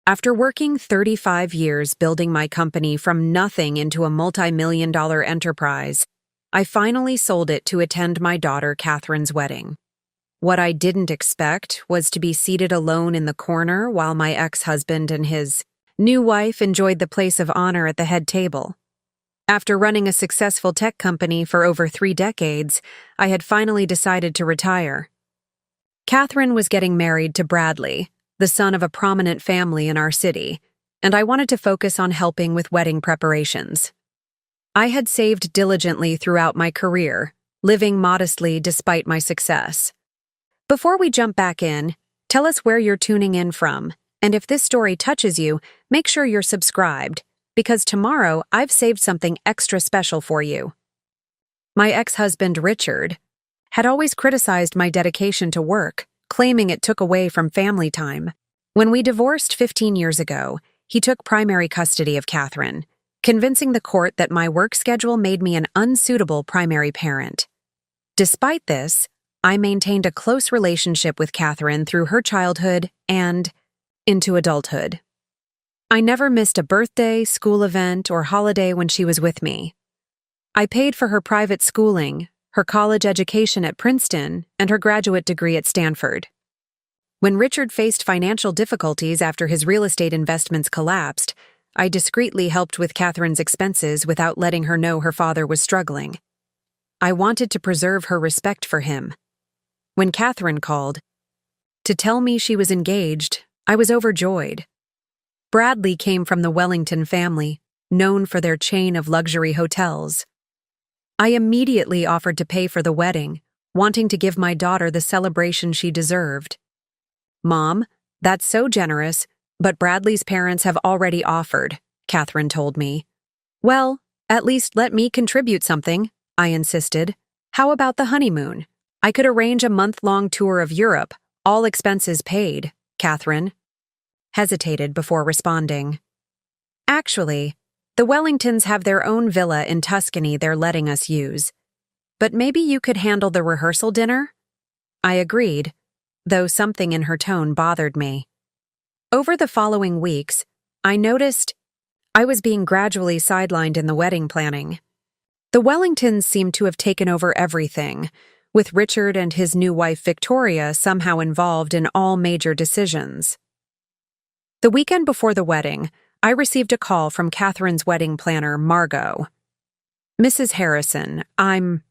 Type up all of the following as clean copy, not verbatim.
After working 35 years building my company from nothing into a multi-million-dollar enterprise, I finally sold it to attend my daughter Catherine's wedding. What I didn't expect was to be seated alone in the corner while my ex-husband and his new wife enjoyed the place of honor at the head table. After running a successful tech company for over 3 decades, I had finally decided to retire. Catherine was getting married to Bradley, the son of a prominent family in our city, and I wanted to focus on helping with wedding preparations. I had saved diligently throughout my career, living modestly despite my success. Before we jump back in, tell us where you're tuning in from, and if this story touches you, make sure you're subscribed, because tomorrow I've saved something extra special for you. My ex-husband, Richard, had always criticized my dedication to work, claiming it took away from family time. When we divorced 15 years ago, he took primary custody of Catherine, convincing the court that my work schedule made me an unsuitable primary parent. Despite this, I maintained a close relationship with Catherine through her childhood and into adulthood. I never missed a birthday, school event, or holiday when she was with me. I paid for her private schooling, her college education at Princeton, and her graduate degree at Stanford. When Richard faced financial difficulties after his real estate investments collapsed, I discreetly helped with Catherine's expenses without letting her know her father was struggling. I wanted to preserve her respect for him. When Catherine called to tell me she was engaged, I was overjoyed. Bradley came from the Wellington family, known for their chain of luxury hotels. I immediately offered to pay for the wedding, wanting to give my daughter the celebration she deserved. "Mom, that's so generous, but Bradley's parents have already offered," Catherine told me. "Well, at least let me contribute something," I insisted. "How about the honeymoon? I could arrange a month-long tour of Europe, all expenses paid," Catherine hesitated before responding. "Actually, the Wellingtons have their own villa in Tuscany they're letting us use. But maybe you could handle the rehearsal dinner?" I agreed, though something in her tone bothered me. Over the following weeks, I noticed I was being gradually sidelined in the wedding planning. The Wellingtons seemed to have taken over everything, with Richard and his new wife Victoria somehow involved in all major decisions. The weekend before the wedding, I received a call from Catherine's wedding planner, Margot. "Mrs. Harrison, I'm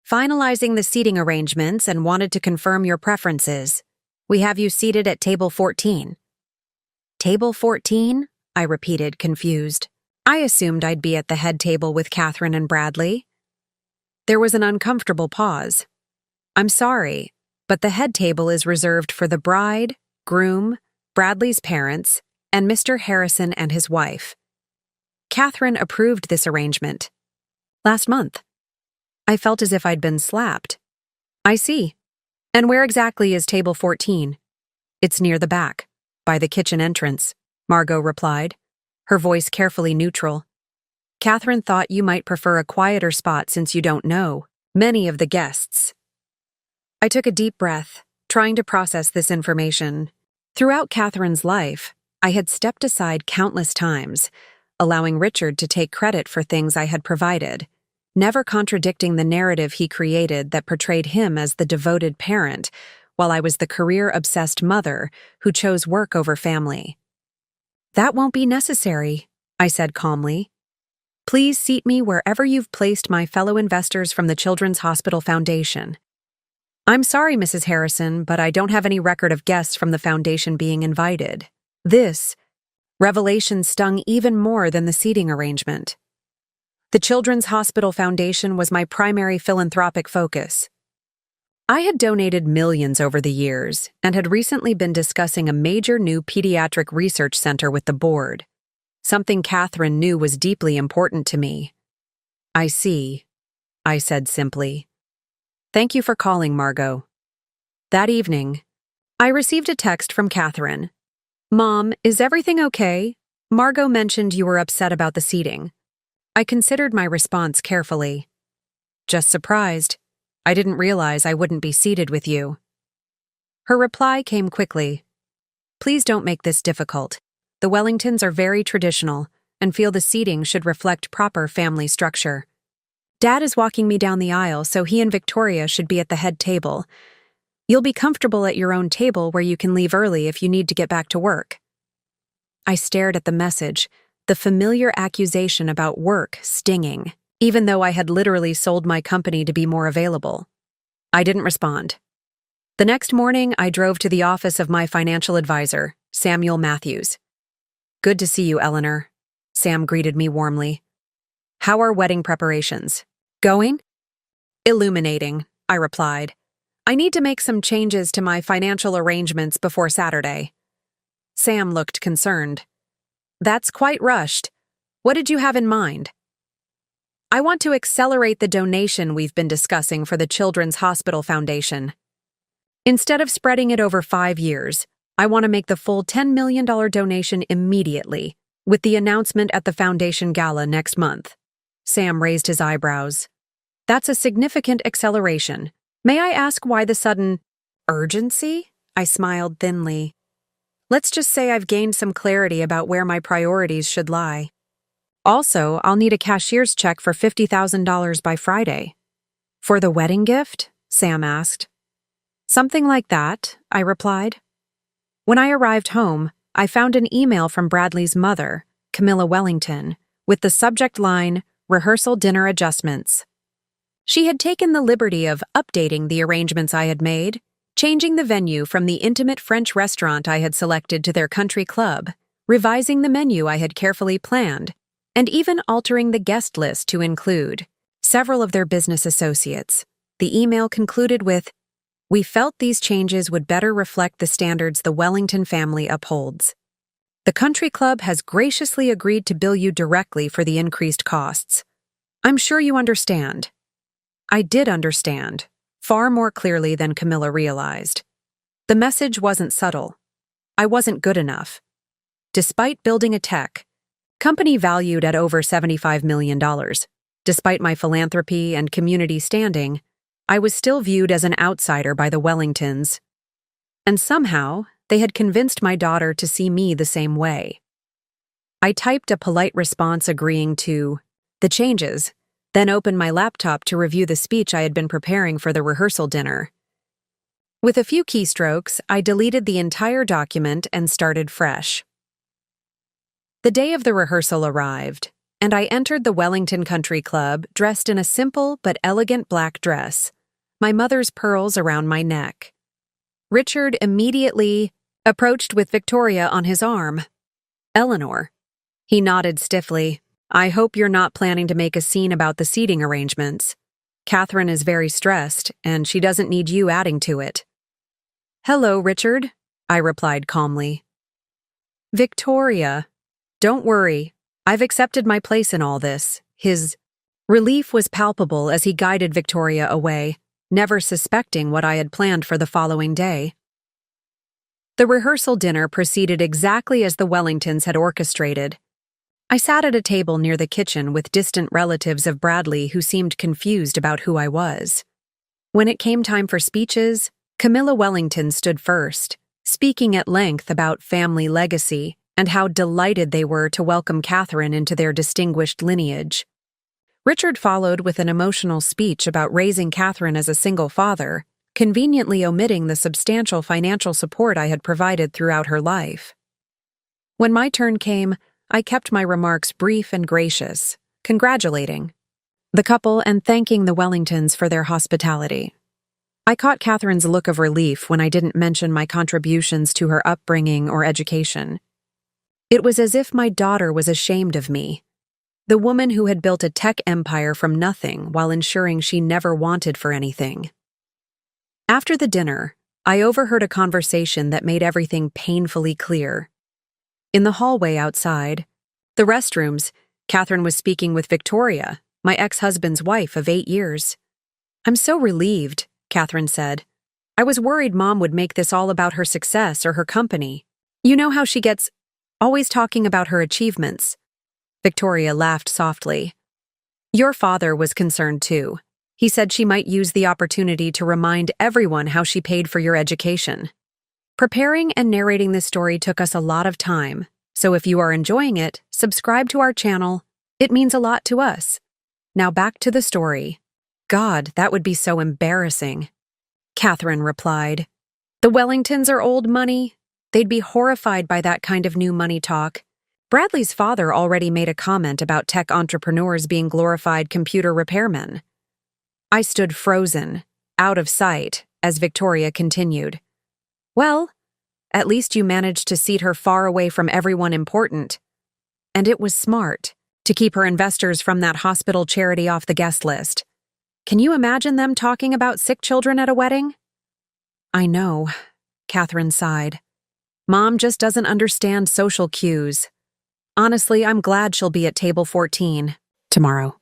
finalizing the seating arrangements and wanted to confirm your preferences. We have you seated at table 14. "Table 14? I repeated, confused. I assumed I'd be at the head table with Catherine and Bradley. There was an uncomfortable pause. "I'm sorry, but the head table is reserved for the bride, groom, Bradley's parents, and Mr. Harrison and his wife. Catherine approved this arrangement last month." I felt as if I'd been slapped. "I see. And where exactly is table 14? "It's near the back, by the kitchen entrance," Margot replied, her voice carefully neutral. "Catherine thought you might prefer a quieter spot since you don't know many of the guests." I took a deep breath, trying to process this information. Throughout Catherine's life, I had stepped aside countless times, allowing Richard to take credit for things I had provided, never contradicting the narrative he created that portrayed him as the devoted parent, while I was the career-obsessed mother who chose work over family. "That won't be necessary," I said calmly. "Please seat me wherever you've placed my fellow investors from the Children's Hospital Foundation." "I'm sorry, Mrs. Harrison, but I don't have any record of guests from the foundation being invited." This revelation stung even more than the seating arrangement. The Children's Hospital Foundation was my primary philanthropic focus. I had donated millions over the years and had recently been discussing a major new pediatric research center with the board, something Catherine knew was deeply important to me. "I see," I said simply. "Thank you for calling, Margot." That evening, I received a text from Catherine. "Mom, is everything okay? Margot mentioned you were upset about the seating." I considered my response carefully. "Just surprised. I didn't realize I wouldn't be seated with you." Her reply came quickly. "Please don't make this difficult. the Wellingtons are very traditional and feel the seating should reflect proper family structure. Dad is walking me down the aisle, so he and Victoria should be at the head table. You'll be comfortable at your own table where you can leave early if you need to get back to work. I stared at the message, the familiar accusation about work stinging, even though I had literally sold my company to be more available. I didn't respond. The next morning, I drove to the office of my financial advisor, Samuel Matthews. "Good to see you, Eleanor," Sam greeted me warmly. "How are wedding preparations? Going?" "Illuminating," I replied. "I need to make some changes to my financial arrangements before Saturday." Sam looked concerned. "That's quite rushed. What did you have in mind?" "I want to accelerate the donation we've been discussing for the Children's Hospital Foundation. Instead of spreading it over 5 years, I want to make the full $10 million donation immediately, with the announcement at the foundation gala next month." Sam raised his eyebrows. "That's a significant acceleration. May I ask why the sudden urgency?" I smiled thinly. "Let's just say I've gained some clarity about where my priorities should lie. Also, I'll need a cashier's check for $50,000 by Friday." "For the wedding gift?" Sam asked. "Something like that," I replied. When I arrived home, I found an email from Bradley's mother, Camilla Wellington, with the subject line, "Rehearsal dinner adjustments." She had taken the liberty of updating the arrangements I had made, changing the venue from the intimate French restaurant I had selected to their country club, revising the menu I had carefully planned, and even altering the guest list to include several of their business associates. The email concluded with, "We felt these changes would better reflect the standards the Wellington family upholds. The country club has graciously agreed to bill you directly for the increased costs. I'm sure you understand." I did understand, far more clearly than Camilla realized. The message wasn't subtle. I wasn't good enough. Despite building a tech company valued at over $75 million, despite my philanthropy and community standing, I was still viewed as an outsider by the Wellingtons. And somehow, they had convinced my daughter to see me the same way. I typed a polite response agreeing to the changes, then opened my laptop to review the speech I had been preparing for the rehearsal dinner. With a few keystrokes, I deleted the entire document and started fresh. The day of the rehearsal arrived, and I entered the Wellington Country Club dressed in a simple but elegant black dress, my mother's pearls around my neck. Richard immediately approached with Victoria on his arm. "Eleanor." He nodded stiffly. "I hope you're not planning to make a scene about the seating arrangements. Catherine is very stressed, and she doesn't need you adding to it." "Hello, Richard," I replied calmly. "Victoria, don't worry. I've accepted my place in all this." His relief was palpable as he guided Victoria away, never suspecting what I had planned for the following day. The rehearsal dinner proceeded exactly as the Wellingtons had orchestrated. I sat at a table near the kitchen with distant relatives of Bradley who seemed confused about who I was. When it came time for speeches, Camilla Wellington stood first, speaking at length about family legacy and how delighted they were to welcome Catherine into their distinguished lineage. Richard followed with an emotional speech about raising Catherine as a single father, conveniently omitting the substantial financial support I had provided throughout her life. When my turn came, I kept my remarks brief and gracious, congratulating the couple and thanking the Wellingtons for their hospitality. I caught Catherine's look of relief when I didn't mention my contributions to her upbringing or education. It was as if my daughter was ashamed of me, the woman who had built a tech empire from nothing while ensuring she never wanted for anything. After the dinner, I overheard a conversation that made everything painfully clear. In the hallway outside, the restrooms, Catherine was speaking with Victoria, my ex-husband's wife of 8 years. "I'm so relieved," Catherine said. "I was worried Mom would make this all about her success or her company. You know how she gets always talking about her achievements." Victoria laughed softly. "Your father was concerned too. He said she might use the opportunity to remind everyone how she paid for your education." Preparing and narrating this story took us a lot of time, So if you are enjoying it, subscribe to our channel. It means a lot to us. Now back to the story. God, that would be so embarrassing. Catherine replied. The Wellingtons are old money. They'd be horrified by that kind of new money talk. Bradley's father already made a comment about tech entrepreneurs being glorified computer repairmen. I stood frozen, out of sight, as Victoria continued. Well, at least you managed to seat her far away from everyone important. And it was smart, to keep her investors from that hospital charity off the guest list. Can you imagine them talking about sick children at a wedding? I know, Catherine sighed. Mom just doesn't understand social cues. Honestly, I'm glad she'll be at table 14 tomorrow.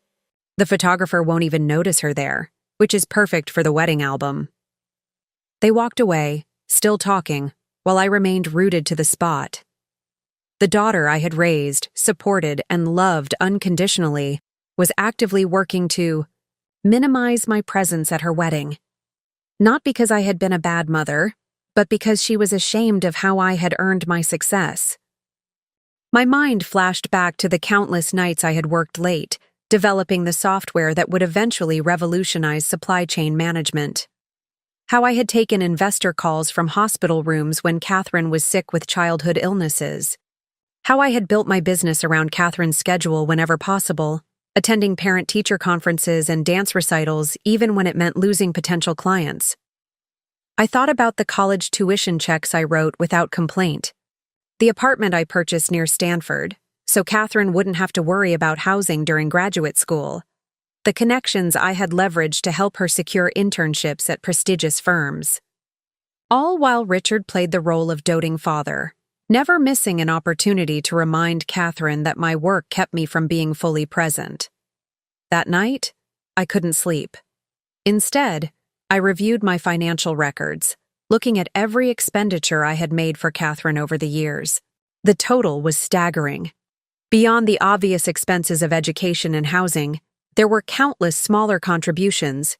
The photographer won't even notice her there, which is perfect for the wedding album. They walked away, still talking, while I remained rooted to the spot. The daughter I had raised, supported, and loved unconditionally was actively working to minimize my presence at her wedding. Not because I had been a bad mother, but because she was ashamed of how I had earned my success. My mind flashed back to the countless nights I had worked late, developing the software that would eventually revolutionize supply chain management. How I had taken investor calls from hospital rooms when Catherine was sick with childhood illnesses. How I had built my business around Catherine's schedule whenever possible, attending parent-teacher conferences and dance recitals even when it meant losing potential clients. I thought about the college tuition checks I wrote without complaint, the apartment I purchased near Stanford, so Catherine wouldn't have to worry about housing during graduate school, the connections I had leveraged to help her secure internships at prestigious firms. All while Richard played the role of doting father, never missing an opportunity to remind Catherine that my work kept me from being fully present. That night, I couldn't sleep. Instead, I reviewed my financial records, looking at every expenditure I had made for Catherine over the years. The total was staggering. Beyond the obvious expenses of education and housing, there were countless smaller contributions: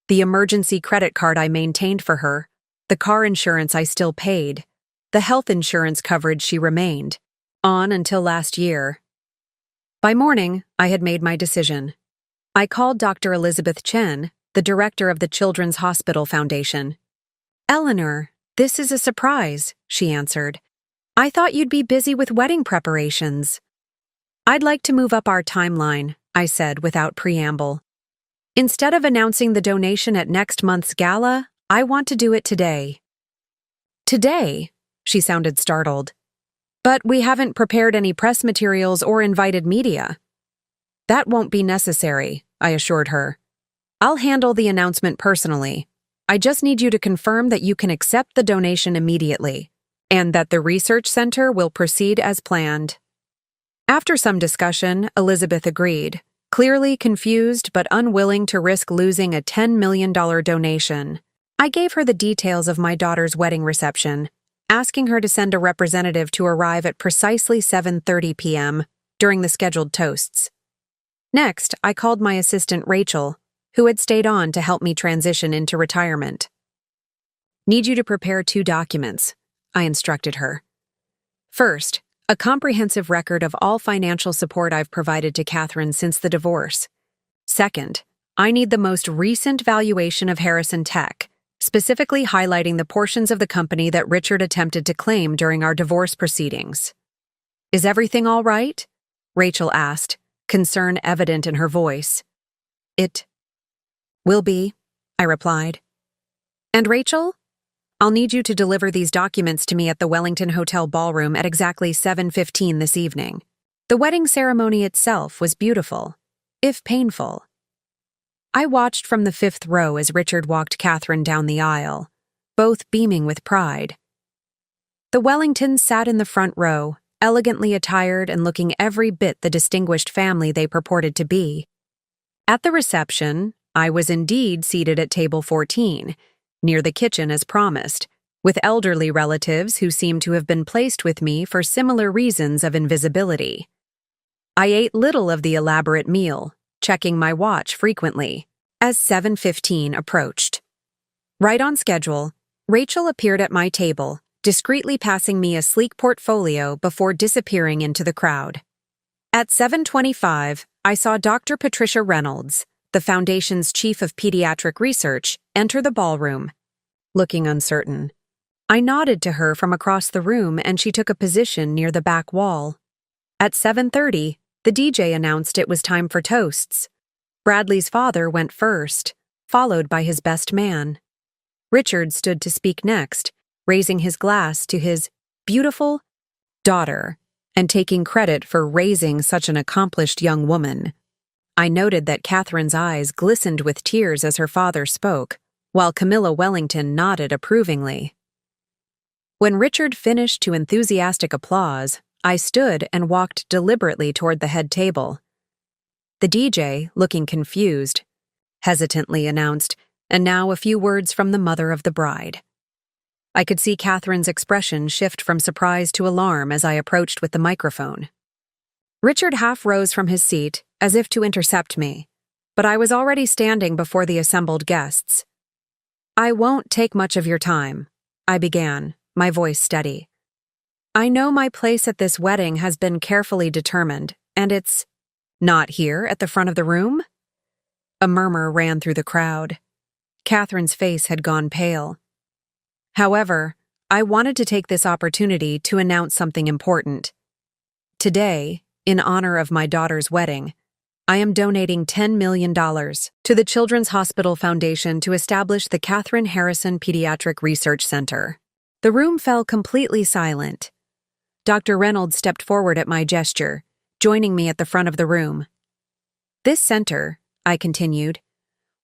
the emergency credit card I maintained for her, the car insurance I still paid, the health insurance coverage she remained, on until last year. By morning, I had made my decision. I called Dr. Elizabeth Chen, the director of the Children's Hospital Foundation. Eleanor, this is a surprise, she answered. I thought you'd be busy with wedding preparations. I'd like to move up our timeline, I said without preamble. Instead of announcing the donation at next month's gala, I want to do it today. Today? She sounded startled. But we haven't prepared any press materials or invited media. That won't be necessary, I assured her. I'll handle the announcement personally. I just need you to confirm that you can accept the donation immediately, and that the research center will proceed as planned. After some discussion, Elizabeth agreed, clearly confused but unwilling to risk losing a $10 million donation. I gave her the details of my daughter's wedding reception, asking her to send a representative to arrive at precisely 7:30 p.m. during the scheduled toasts. Next, I called my assistant Rachel, who had stayed on to help me transition into retirement. Need you to prepare 2 documents, I instructed her. First, a comprehensive record of all financial support I've provided to Catherine since the divorce. Second, I need the most recent valuation of Harrison Tech, specifically highlighting the portions of the company that Richard attempted to claim during our divorce proceedings. Is everything all right? Rachel asked, concern evident in her voice. It will be, I replied. And Rachel? I'll need you to deliver these documents to me at the Wellington Hotel ballroom at exactly 7:15 this evening. The wedding ceremony itself was beautiful, if painful. I watched from the 5th row as Richard walked Catherine down the aisle, both beaming with pride. The Wellingtons sat in the front row, elegantly attired and looking every bit the distinguished family they purported to be. At the reception, I was indeed seated at table 14, near the kitchen as promised, with elderly relatives who seemed to have been placed with me for similar reasons of invisibility. I ate little of the elaborate meal, checking my watch frequently, as 7:15 approached. Right on schedule, Rachel appeared at my table, discreetly passing me a sleek portfolio before disappearing into the crowd. At 7:25, I saw Dr. Patricia Reynolds, the Foundation's Chief of Pediatric Research, enter the ballroom, looking uncertain. I nodded to her from across the room and she took a position near the back wall. At 7:30, the DJ announced it was time for toasts. Bradley's father went first, followed by his best man. Richard stood to speak next, raising his glass to his beautiful daughter and taking credit for raising such an accomplished young woman. I noted that Catherine's eyes glistened with tears as her father spoke, while Camilla Wellington nodded approvingly. When Richard finished to enthusiastic applause, I stood and walked deliberately toward the head table. The DJ, looking confused, hesitantly announced, "And now a few words from the mother of the bride." I could see Catherine's expression shift from surprise to alarm as I approached with the microphone. Richard half rose from his seat, as if to intercept me, but I was already standing before the assembled guests. "I won't take much of your time," I began, my voice steady. "I know my place at this wedding has been carefully determined, and it's not here at the front of the room?" A murmur ran through the crowd. Catherine's face had gone pale. However, I wanted to take this opportunity to announce something important. Today, in honor of my daughter's wedding, I am donating $10 million to the Children's Hospital Foundation to establish the Catherine Harrison Pediatric Research Center. The room fell completely silent. Dr. Reynolds stepped forward at my gesture, joining me at the front of the room. "This center," I continued,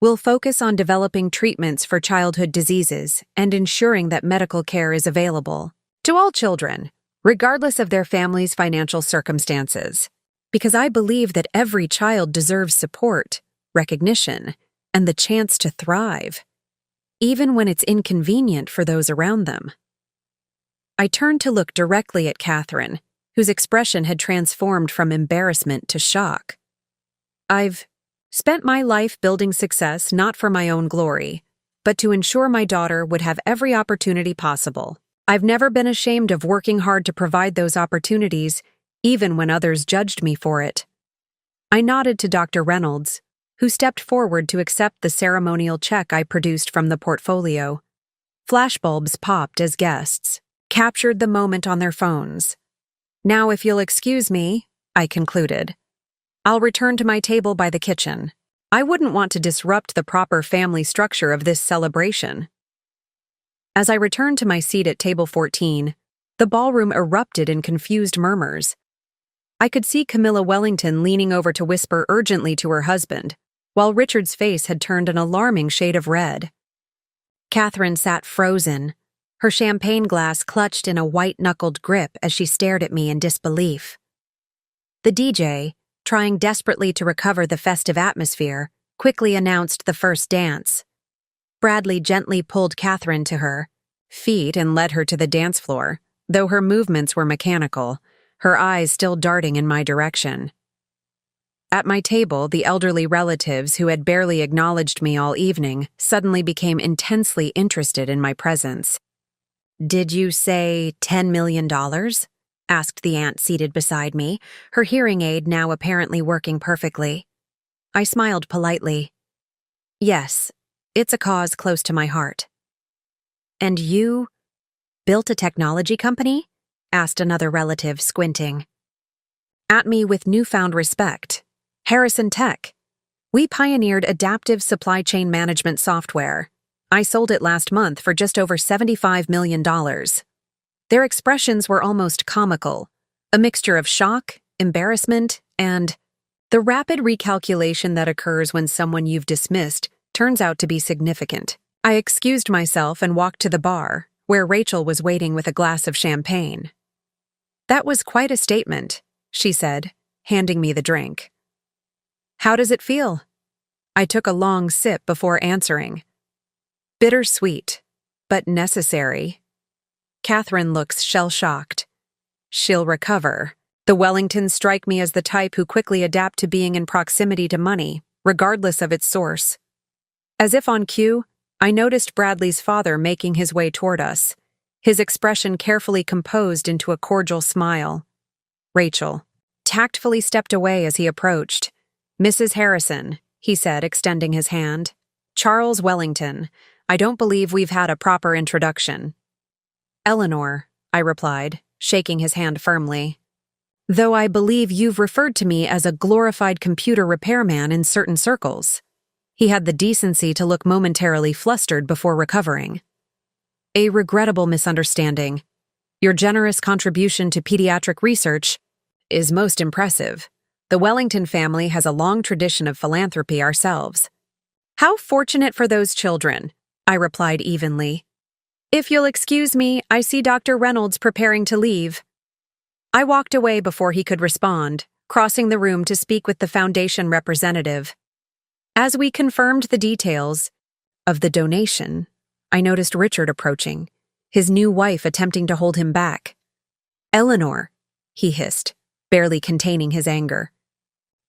"will focus on developing treatments for childhood diseases and ensuring that medical care is available to all children, regardless of their family's financial circumstances, because I believe that every child deserves support, recognition, and the chance to thrive, even when it's inconvenient for those around them." I turned to look directly at Catherine, whose expression had transformed from embarrassment to shock. "I've spent my life building success not for my own glory, but to ensure my daughter would have every opportunity possible. I've never been ashamed of working hard to provide those opportunities, even when others judged me for it." I nodded to Dr. Reynolds, who stepped forward to accept the ceremonial check I produced from the portfolio. Flashbulbs popped as guests captured the moment on their phones. "Now, if you'll excuse me," I concluded, "I'll return to my table by the kitchen. I wouldn't want to disrupt the proper family structure of this celebration." As I returned to my seat at table 14, the ballroom erupted in confused murmurs. I could see Camilla Wellington leaning over to whisper urgently to her husband, while Richard's face had turned an alarming shade of red. Catherine sat frozen, her champagne glass clutched in a white-knuckled grip as she stared at me in disbelief. The DJ, trying desperately to recover the festive atmosphere, quickly announced the first dance. Bradley gently pulled Catherine to her feet and led her to the dance floor, though her movements were mechanical, her eyes still darting in my direction. At my table, the elderly relatives who had barely acknowledged me all evening suddenly became intensely interested in my presence. "Did you say $10 million?" asked the aunt seated beside me, her hearing aid now apparently working perfectly. I smiled politely. "Yes, it's a cause close to my heart." "And you built a technology company?" asked another relative, squinting at me with newfound respect. "Harrison Tech. We pioneered adaptive supply chain management software. I sold it last month for just over $75 million. Their expressions were almost comical, a mixture of shock, embarrassment, and the rapid recalculation that occurs when someone you've dismissed turns out to be significant. I excused myself and walked to the bar, where Rachel was waiting with a glass of champagne. "That was quite a statement," she said, handing me the drink. "How does it feel?" I took a long sip before answering. "Bittersweet, but necessary." Catherine looks shell-shocked. "She'll recover." The Wellingtons strike me as the type who quickly adapt to being in proximity to money, regardless of its source. As if on cue, I noticed Bradley's father making his way toward us, his expression carefully composed into a cordial smile. Rachel tactfully stepped away as he approached. "Mrs. Harrison," he said, extending his hand. "Charles Wellington. I don't believe we've had a proper introduction." "Eleanor," I replied, shaking his hand firmly. "Though I believe you've referred to me as a glorified computer repairman in certain circles." He had the decency to look momentarily flustered before recovering. "A regrettable misunderstanding. Your generous contribution to pediatric research is most impressive. The Wellington family has a long tradition of philanthropy ourselves." "How fortunate for those children," I replied evenly. "If you'll excuse me, I see Dr. Reynolds preparing to leave." I walked away before he could respond, crossing the room to speak with the foundation representative. As we confirmed the details of the donation, I noticed Richard approaching, his new wife attempting to hold him back. "Eleanor," he hissed, barely containing his anger.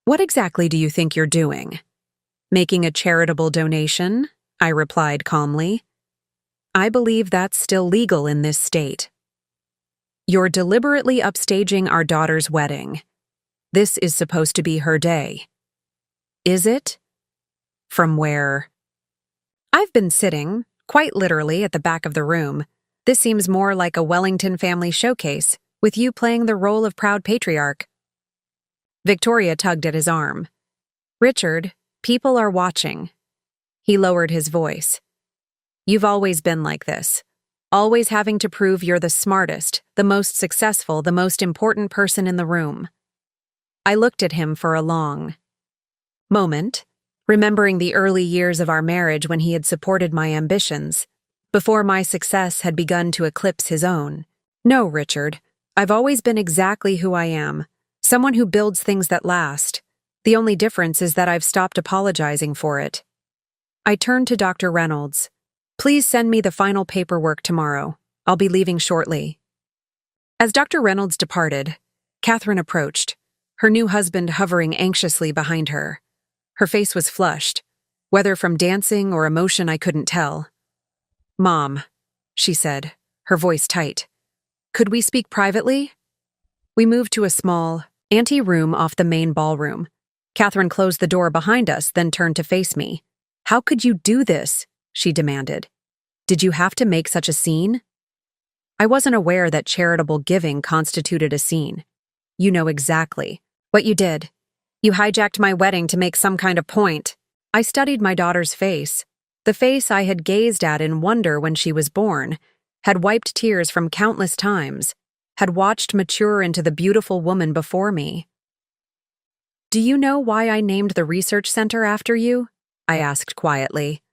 "What exactly do you think you're doing?" "Making a charitable donation," I replied calmly. "I believe that's still legal in this state." "You're deliberately upstaging our daughter's wedding. This is supposed to be her day." "Is it?" "From where?" "I've been sitting, quite literally, at the back of the room. This seems more like a Wellington family showcase, with you playing the role of proud patriarch." Victoria tugged at his arm. "Richard, people are watching." He lowered his voice. "You've always been like this. Always having to prove you're the smartest, the most successful, the most important person in the room." I looked at him for a long moment, remembering the early years of our marriage when he had supported my ambitions, before my success had begun to eclipse his own. "No, Richard, I've always been exactly who I am, someone who builds things that last. The only difference is that I've stopped apologizing for it." I turned to Dr. Reynolds. "Please send me the final paperwork tomorrow. I'll be leaving shortly." As Dr. Reynolds departed, Catherine approached, her new husband hovering anxiously behind her. Her face was flushed, whether from dancing or emotion I couldn't tell. "Mom," she said, her voice tight, "could we speak privately?" We moved to a small, ante-room off the main ballroom. Catherine closed the door behind us, then turned to face me. "How could you do this?" she demanded. "Did you have to make such a scene?" I wasn't aware that charitable giving constituted a scene. "You know exactly what you did. You hijacked my wedding to make some kind of point." I studied my daughter's face, the face I had gazed at in wonder when she was born, had wiped tears from countless times, had watched mature into the beautiful woman before me. "Do you know why I named the research center after you?" I asked quietly.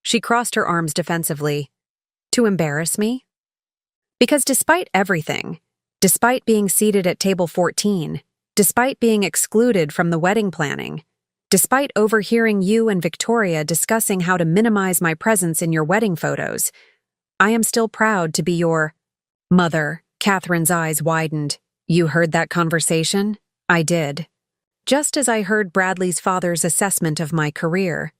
She crossed her arms defensively. "To embarrass me?" "Because despite everything, despite being seated at table 14, despite being excluded from the wedding planning, despite overhearing you and Victoria discussing how to minimize my presence in your wedding photos, I am still proud to be your mother." Catherine's eyes widened. "You heard that conversation?" I did. Just as I heard Bradley's father's assessment of my career.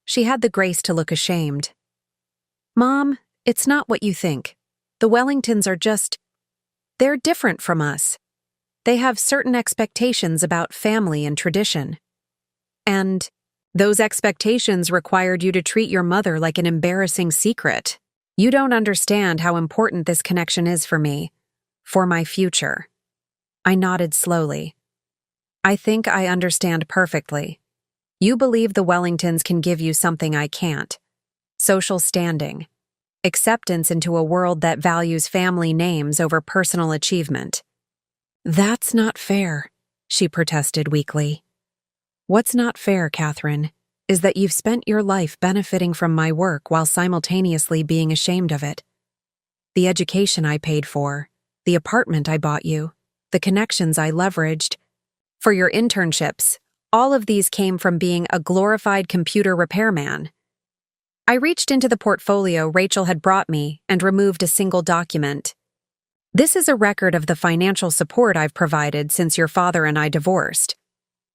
She had the grace to look ashamed. "Mom, it's not what you think. The Wellingtons are they're different from us. They have certain expectations about family and tradition. And those expectations required you to treat your mother like an embarrassing secret. You don't understand how important this connection is for me, for my future." I nodded slowly. "I think I understand perfectly. You believe the Wellingtons can give you something I can't. Social standing. Acceptance into a world that values family names over personal achievement." "That's not fair," she protested weakly. "What's not fair, Catherine, is that you've spent your life benefiting from my work while simultaneously being ashamed of it. The education I paid for, the apartment I bought you, the connections I leveraged. For your internships, all of these came from being a glorified computer repairman." I reached into the portfolio Rachel had brought me and removed a single document. "This is a record of the financial support I've provided since your father and I divorced.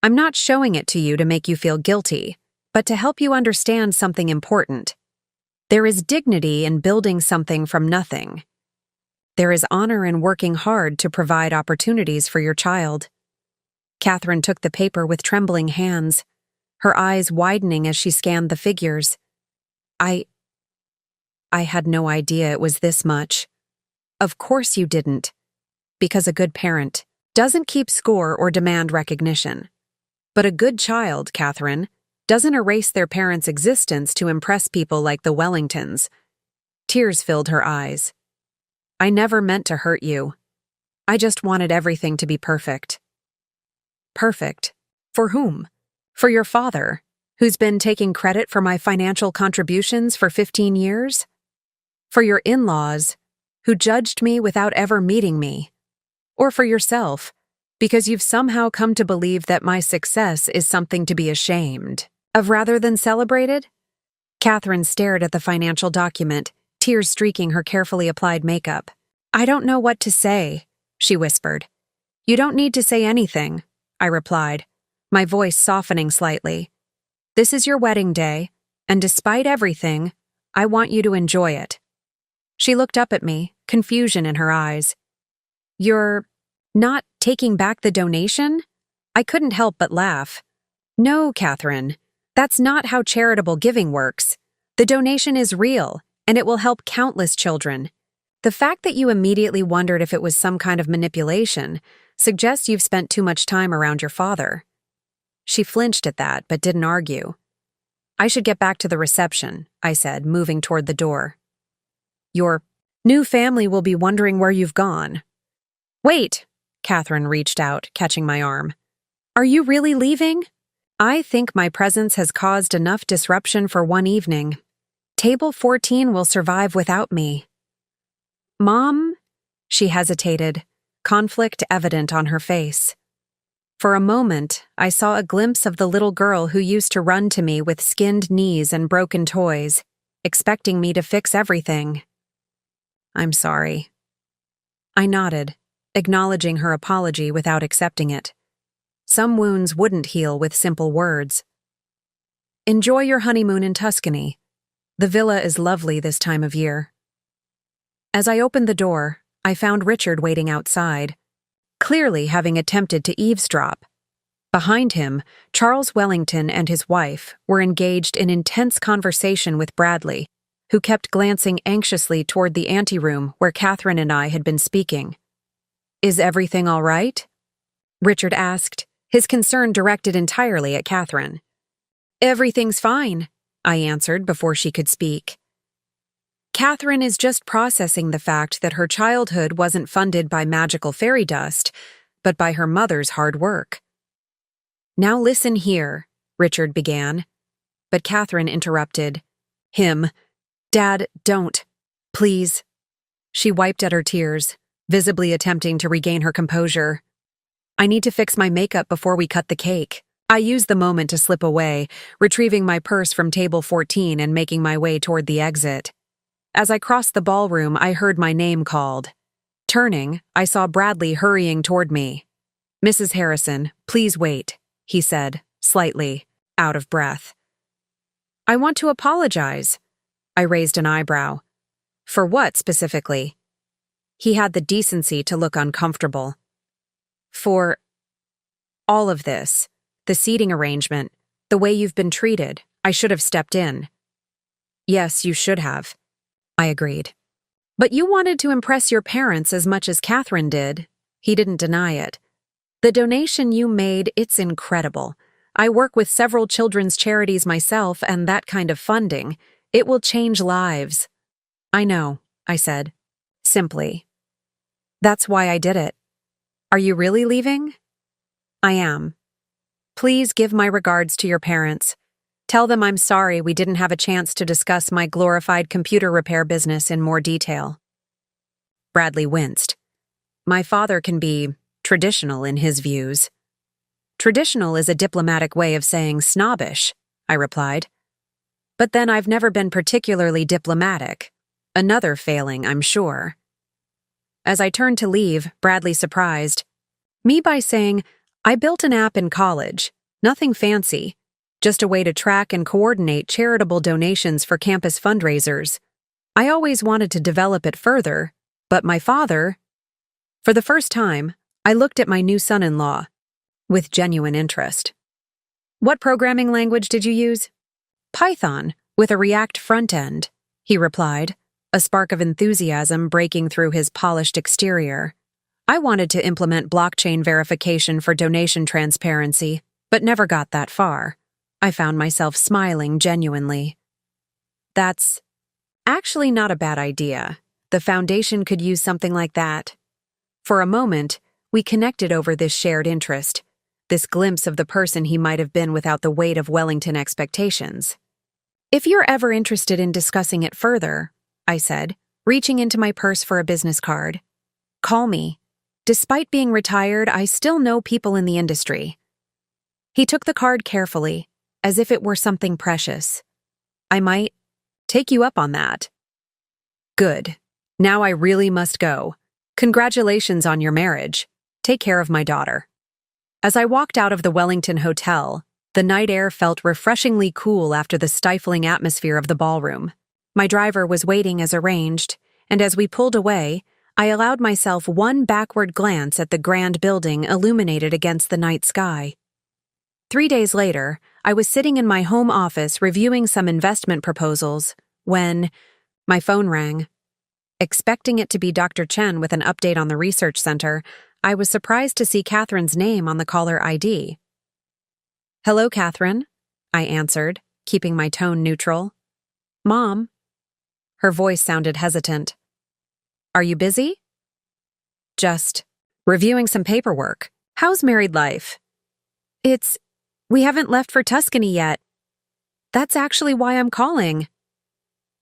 I'm not showing it to you to make you feel guilty, but to help you understand something important. There is dignity in building something from nothing. There is honor in working hard to provide opportunities for your child. Catherine took the paper with trembling hands, her eyes widening as she scanned the figures. I had no idea it was this much. Of course you didn't. Because a good parent doesn't keep score or demand recognition. But a good child, Catherine, doesn't erase their parents' existence to impress people like the Wellingtons. Tears filled her eyes. I never meant to hurt you. I just wanted everything to be perfect. Perfect? For whom? For your father, who's been taking credit for my financial contributions for 15 years? For your in-laws, who judged me without ever meeting me? Or for yourself, because you've somehow come to believe that my success is something to be ashamed of rather than celebrated? Catherine stared at the financial document, tears streaking her carefully applied makeup. I don't know what to say, she whispered. You don't need to say anything, I replied, my voice softening slightly. This is your wedding day, and despite everything, I want you to enjoy it. She looked up at me, confusion in her eyes. You're not taking back the donation? I couldn't help but laugh. No, Catherine, that's not how charitable giving works. The donation is real, and it will help countless children. The fact that you immediately wondered if it was some kind of manipulation suggests you've spent too much time around your father. She flinched at that, but didn't argue. I should get back to the reception, I said, moving toward the door. Your new family will be wondering where you've gone. Wait, Catherine reached out, catching my arm. Are you really leaving? I think my presence has caused enough disruption for one evening. Table 14 will survive without me. Mom? She hesitated, conflict evident on her face. For a moment, I saw a glimpse of the little girl who used to run to me with skinned knees and broken toys, expecting me to fix everything. I'm sorry. I nodded, acknowledging her apology without accepting it. Some wounds wouldn't heal with simple words. Enjoy your honeymoon in Tuscany. The villa is lovely this time of year. As I opened the door, I found Richard waiting outside, clearly having attempted to eavesdrop. Behind him, Charles Wellington and his wife were engaged in intense conversation with Bradley, who kept glancing anxiously toward the anteroom where Catherine and I had been speaking. Is everything all right? Richard asked, his concern directed entirely at Catherine. Everything's fine, I answered before she could speak. Catherine is just processing the fact that her childhood wasn't funded by magical fairy dust, but by her mother's hard work. Now listen here, Richard began, but Catherine interrupted. Him. Dad, don't. Please. She wiped at her tears, visibly attempting to regain her composure. I need to fix my makeup before we cut the cake. I used the moment to slip away, retrieving my purse from table 14 and making my way toward the exit. As I crossed the ballroom, I heard my name called. Turning, I saw Bradley hurrying toward me. Mrs. Harrison, please wait, he said, slightly, out of breath. I want to apologize. I raised an eyebrow. For what, specifically? He had the decency to look uncomfortable. For all of this, the seating arrangement, the way you've been treated, I should have stepped in. Yes, you should have. I agreed. But you wanted to impress your parents as much as Catherine did. He didn't deny it. The donation you made, it's incredible. I work with several children's charities myself, and that kind of funding, it will change lives. I know, I said, simply. That's why I did it. Are you really leaving? I am. Please give my regards to your parents. Tell them I'm sorry we didn't have a chance to discuss my glorified computer repair business in more detail. Bradley winced. My father can be traditional in his views. Traditional is a diplomatic way of saying snobbish, I replied. But then I've never been particularly diplomatic. Another failing, I'm sure. As I turned to leave, Bradley surprised me by saying, I built an app in college, nothing fancy. Just a way to track and coordinate charitable donations for campus fundraisers. I always wanted to develop it further, But my father— For the first time, I looked at my new son-in-law with genuine interest. What programming language did you use? Python, with a React front end, he replied, a spark of enthusiasm breaking through his polished exterior. I wanted to implement blockchain verification for donation transparency, but never got that far. I found myself smiling genuinely. That's actually not a bad idea. The foundation could use something like that. For a moment, we connected over this shared interest, this glimpse of the person he might have been without the weight of Wellington expectations. If you're ever interested in discussing it further, I said, reaching into my purse for a business card, call me. Despite being retired, I still know people in the industry. He took the card carefully, as if it were something precious. I might take you up on that. Good. Now I really must go. Congratulations on your marriage. Take care of my daughter. As I walked out of the Wellington Hotel, the night air felt refreshingly cool after the stifling atmosphere of the ballroom. My driver was waiting as arranged, and as we pulled away, I allowed myself one backward glance at the grand building illuminated against the night sky. 3 days later, I was sitting in my home office reviewing some investment proposals when my phone rang. Expecting it to be Dr. Chen with an update on the research center, I was surprised to see Catherine's name on the caller ID. Hello, Catherine, I answered, keeping my tone neutral. Mom. Her voice sounded hesitant. Are you busy? Just reviewing some paperwork. How's married life? We haven't left for Tuscany yet. That's actually why I'm calling.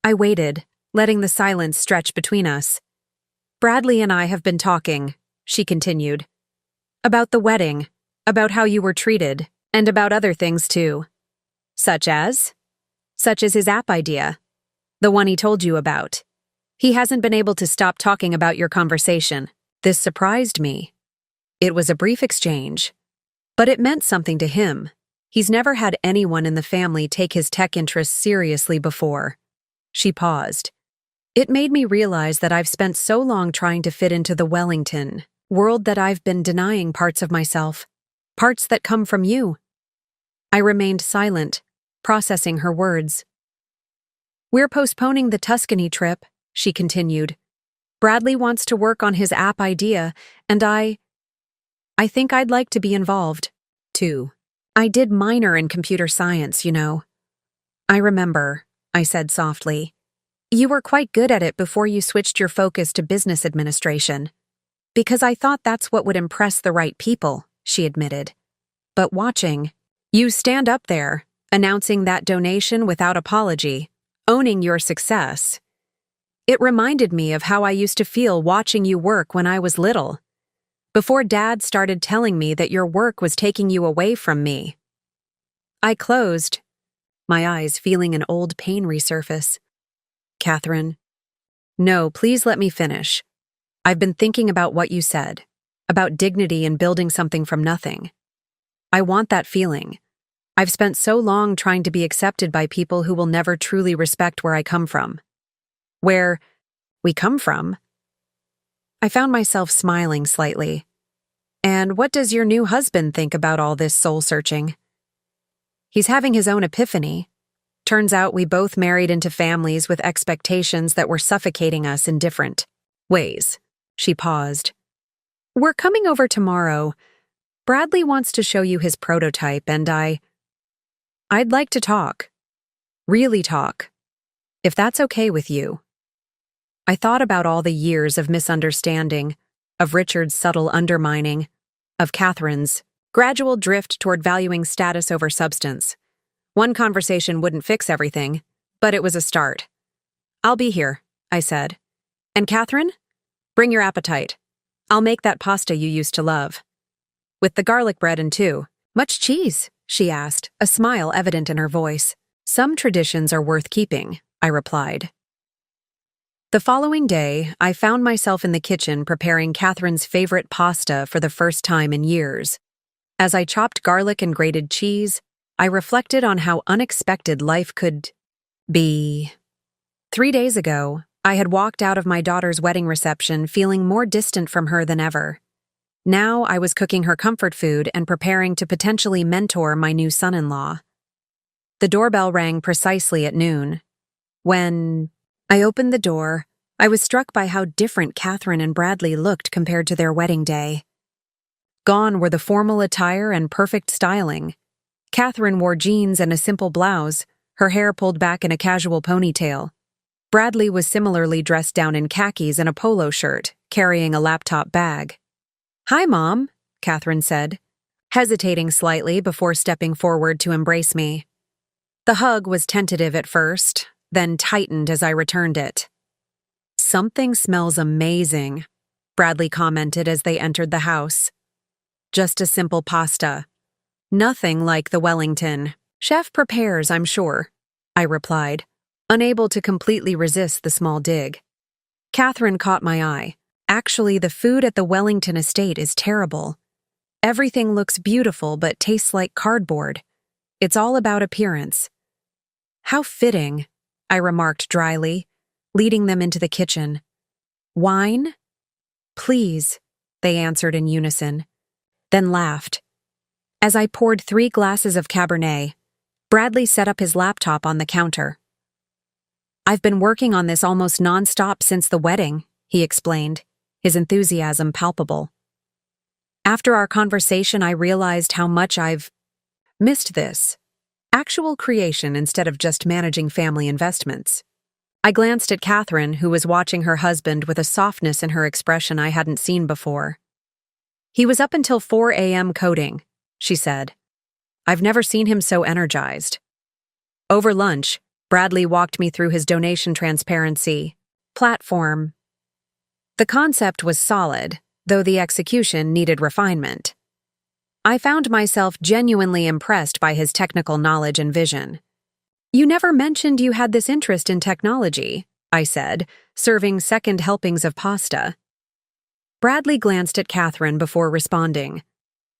I waited, letting the silence stretch between us. Bradley and I have been talking, she continued. About the wedding, about how you were treated, and about other things too. Such as his app idea. The one he told you about. He hasn't been able to stop talking about your conversation. This surprised me. It was a brief exchange, but it meant something to him. He's never had anyone in the family take his tech interests seriously before. She paused. It made me realize that I've spent so long trying to fit into the Wellington world that I've been denying parts of myself, parts that come from you. I remained silent, processing her words. We're postponing the Tuscany trip, she continued. Bradley wants to work on his app idea, and I think I'd like to be involved, too. I did minor in computer science, you know. I remember, I said softly. You were quite good at it before you switched your focus to business administration. Because I thought that's what would impress the right people, she admitted. But watching, you stand up there, announcing that donation without apology, owning your success. It reminded me of how I used to feel watching you work when I was little, before Dad started telling me that your work was taking you away from me. I closed, my eyes feeling an old pain resurface. Catherine. No, please let me finish. I've been thinking about what you said, about dignity and building something from nothing. I want that feeling. I've spent so long trying to be accepted by people who will never truly respect where I come from. Where we come from? I found myself smiling slightly. And what does your new husband think about all this soul-searching? He's having his own epiphany. Turns out we both married into families with expectations that were suffocating us in different ways. She paused. We're coming over tomorrow. Bradley wants to show you his prototype, and I'd like to talk. Really talk. If that's okay with you. I thought about all the years of misunderstanding, of Richard's subtle undermining, of Catherine's gradual drift toward valuing status over substance. One conversation wouldn't fix everything, but it was a start. I'll be here, I said. And Catherine? Bring your appetite. I'll make that pasta you used to love. With the garlic bread and too. Much cheese? She asked, a smile evident in her voice. Some traditions are worth keeping, I replied. The following day, I found myself in the kitchen preparing Catherine's favorite pasta for the first time in years. As I chopped garlic and grated cheese, I reflected on how unexpected life could be. 3 days ago, I had walked out of my daughter's wedding reception feeling more distant from her than ever. Now I was cooking her comfort food and preparing to potentially mentor my new son-in-law. The doorbell rang precisely at noon. When I opened the door, I was struck by how different Catherine and Bradley looked compared to their wedding day. Gone were the formal attire and perfect styling. Catherine wore jeans and a simple blouse, her hair pulled back in a casual ponytail. Bradley was similarly dressed down in khakis and a polo shirt, carrying a laptop bag. "Hi, Mom," Catherine said, hesitating slightly before stepping forward to embrace me. The hug was tentative at first, then tightened as I returned it. "Something smells amazing," Bradley commented as they entered the house. "Just a simple pasta. Nothing like the Wellington. Chef prepares, I'm sure," I replied, unable to completely resist the small dig. Catherine caught my eye. "Actually, the food at the Wellington estate is terrible. Everything looks beautiful but tastes like cardboard. It's all about appearance." "How fitting," I remarked dryly, leading them into the kitchen. "Wine?" "Please," they answered in unison, then laughed. As I poured 3 glasses of Cabernet, Bradley set up his laptop on the counter. "I've been working on this almost nonstop since the wedding," he explained, his enthusiasm palpable. "After our conversation, I realized how much I've missed this. Actual creation instead of just managing family investments." I glanced at Catherine, who was watching her husband with a softness in her expression I hadn't seen before. "He was up until 4 a.m. coding," she said. "I've never seen him so energized." Over lunch, Bradley walked me through his donation transparency platform. The concept was solid, though the execution needed refinement. I found myself genuinely impressed by his technical knowledge and vision. "You never mentioned you had this interest in technology," I said, serving second helpings of pasta. Bradley glanced at Catherine before responding.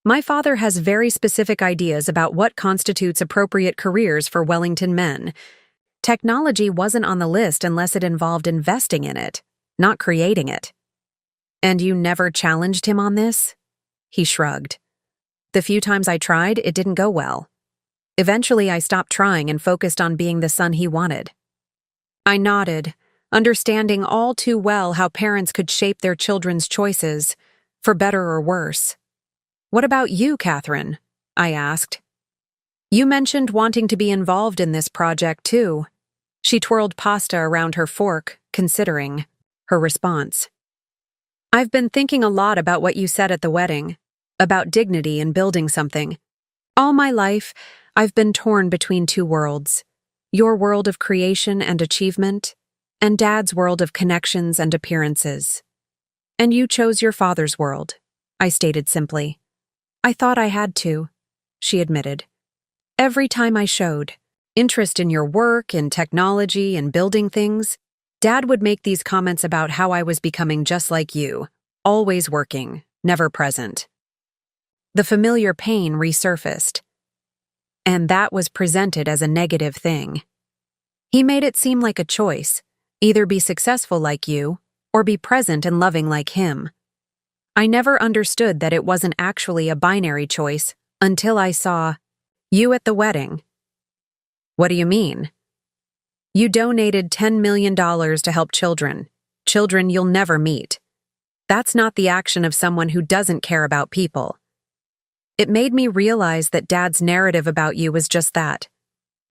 "My father has very specific ideas about what constitutes appropriate careers for Wellington men. Technology wasn't on the list unless it involved investing in it, not creating it." "And you never challenged him on this?" He shrugged. "The few times I tried, it didn't go well. Eventually, I stopped trying and focused on being the son he wanted." I nodded, understanding all too well how parents could shape their children's choices, for better or worse. "What about you, Catherine?" I asked. "You mentioned wanting to be involved in this project, too." She twirled pasta around her fork, considering her response. "I've been thinking a lot about what you said at the wedding, about dignity and building something. All my life, I've been torn between 2 worlds, your world of creation and achievement, and Dad's world of connections and appearances. And you chose your father's world," I stated simply. "I thought I had to," she admitted. "Every time I showed interest in your work, in technology, and building things, Dad would make these comments about how I was becoming just like you, always working, never present." The familiar pain resurfaced. And that was presented as a negative thing. He made it seem like a choice, either be successful like you, or be present and loving like him. I never understood that it wasn't actually a binary choice until I saw you at the wedding. "What do you mean?" "You donated $10 million to help children you'll never meet. That's not the action of someone who doesn't care about people." It made me realize that Dad's narrative about you was just that.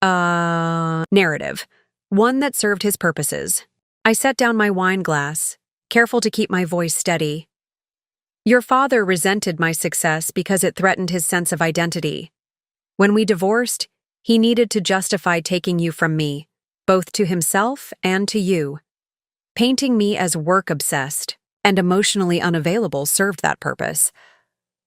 Narrative. One that served his purposes. I set down my wine glass, careful to keep my voice steady. "Your father resented my success because it threatened his sense of identity. When we divorced, he needed to justify taking you from me, both to himself and to you. Painting me as work-obsessed and emotionally unavailable served that purpose."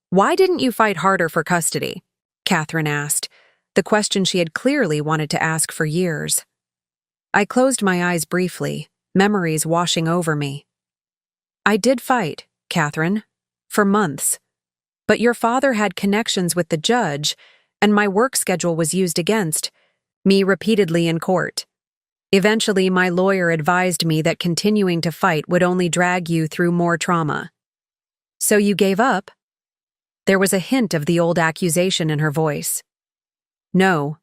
"Why didn't you fight harder for custody?" Catherine asked, the question she had clearly wanted to ask for years. I closed my eyes briefly, memories washing over me. "I did fight, Catherine, for months. But your father had connections with the judge, and my work schedule was used against me repeatedly in court. Eventually, my lawyer advised me that continuing to fight would only drag you through more trauma. So you gave up? There was a hint of the old accusation in her voice. No.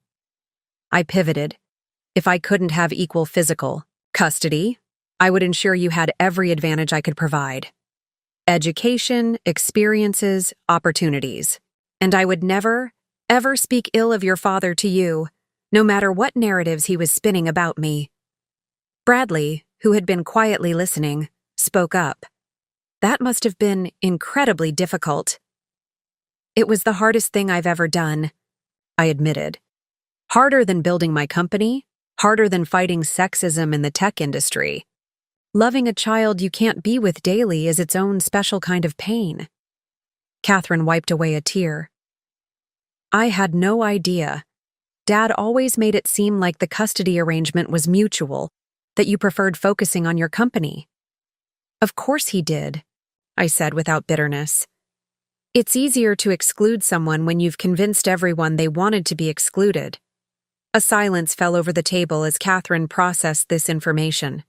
I pivoted. If I couldn't have equal physical custody, I would ensure you had every advantage I could provide. Education, experiences, opportunities. And I would never, ever speak ill of your father to you, no matter what narratives he was spinning about me. Bradley, who had been quietly listening, spoke up. That must have been incredibly difficult. It was the hardest thing I've ever done, I admitted. Harder than building my company, harder than fighting sexism in the tech industry. Loving a child you can't be with daily is its own special kind of pain. Catherine wiped away a tear. I had no idea. Dad always made it seem like the custody arrangement was mutual, that you preferred focusing on your company. Of course he did, I said without bitterness. It's easier to exclude someone when you've convinced everyone they wanted to be excluded. A silence fell over the table as Catherine processed this information.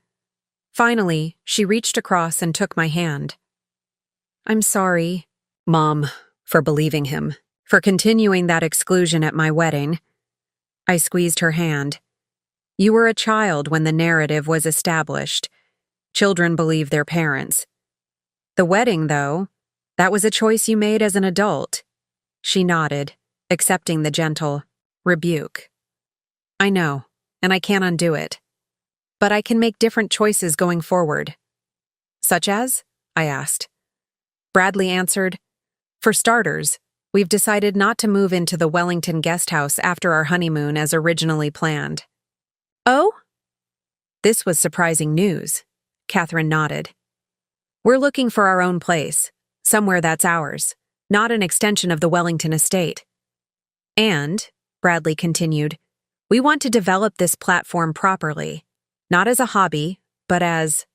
Finally, she reached across and took my hand. I'm sorry, Mom, for believing him, for continuing that exclusion at my wedding. I squeezed her hand. You were a child when the narrative was established. Children believe their parents. The wedding, though, that was a choice you made as an adult. She nodded, accepting the gentle rebuke. I know, and I can't undo it. But I can make different choices going forward. Such as? I asked. Bradley answered, For starters, we've decided not to move into the Wellington guest house after our honeymoon as originally planned. Oh? This was surprising news. Catherine nodded. We're looking for our own place, somewhere that's ours, not an extension of the Wellington estate. And, Bradley continued, we want to develop this platform properly, not as a hobby, but as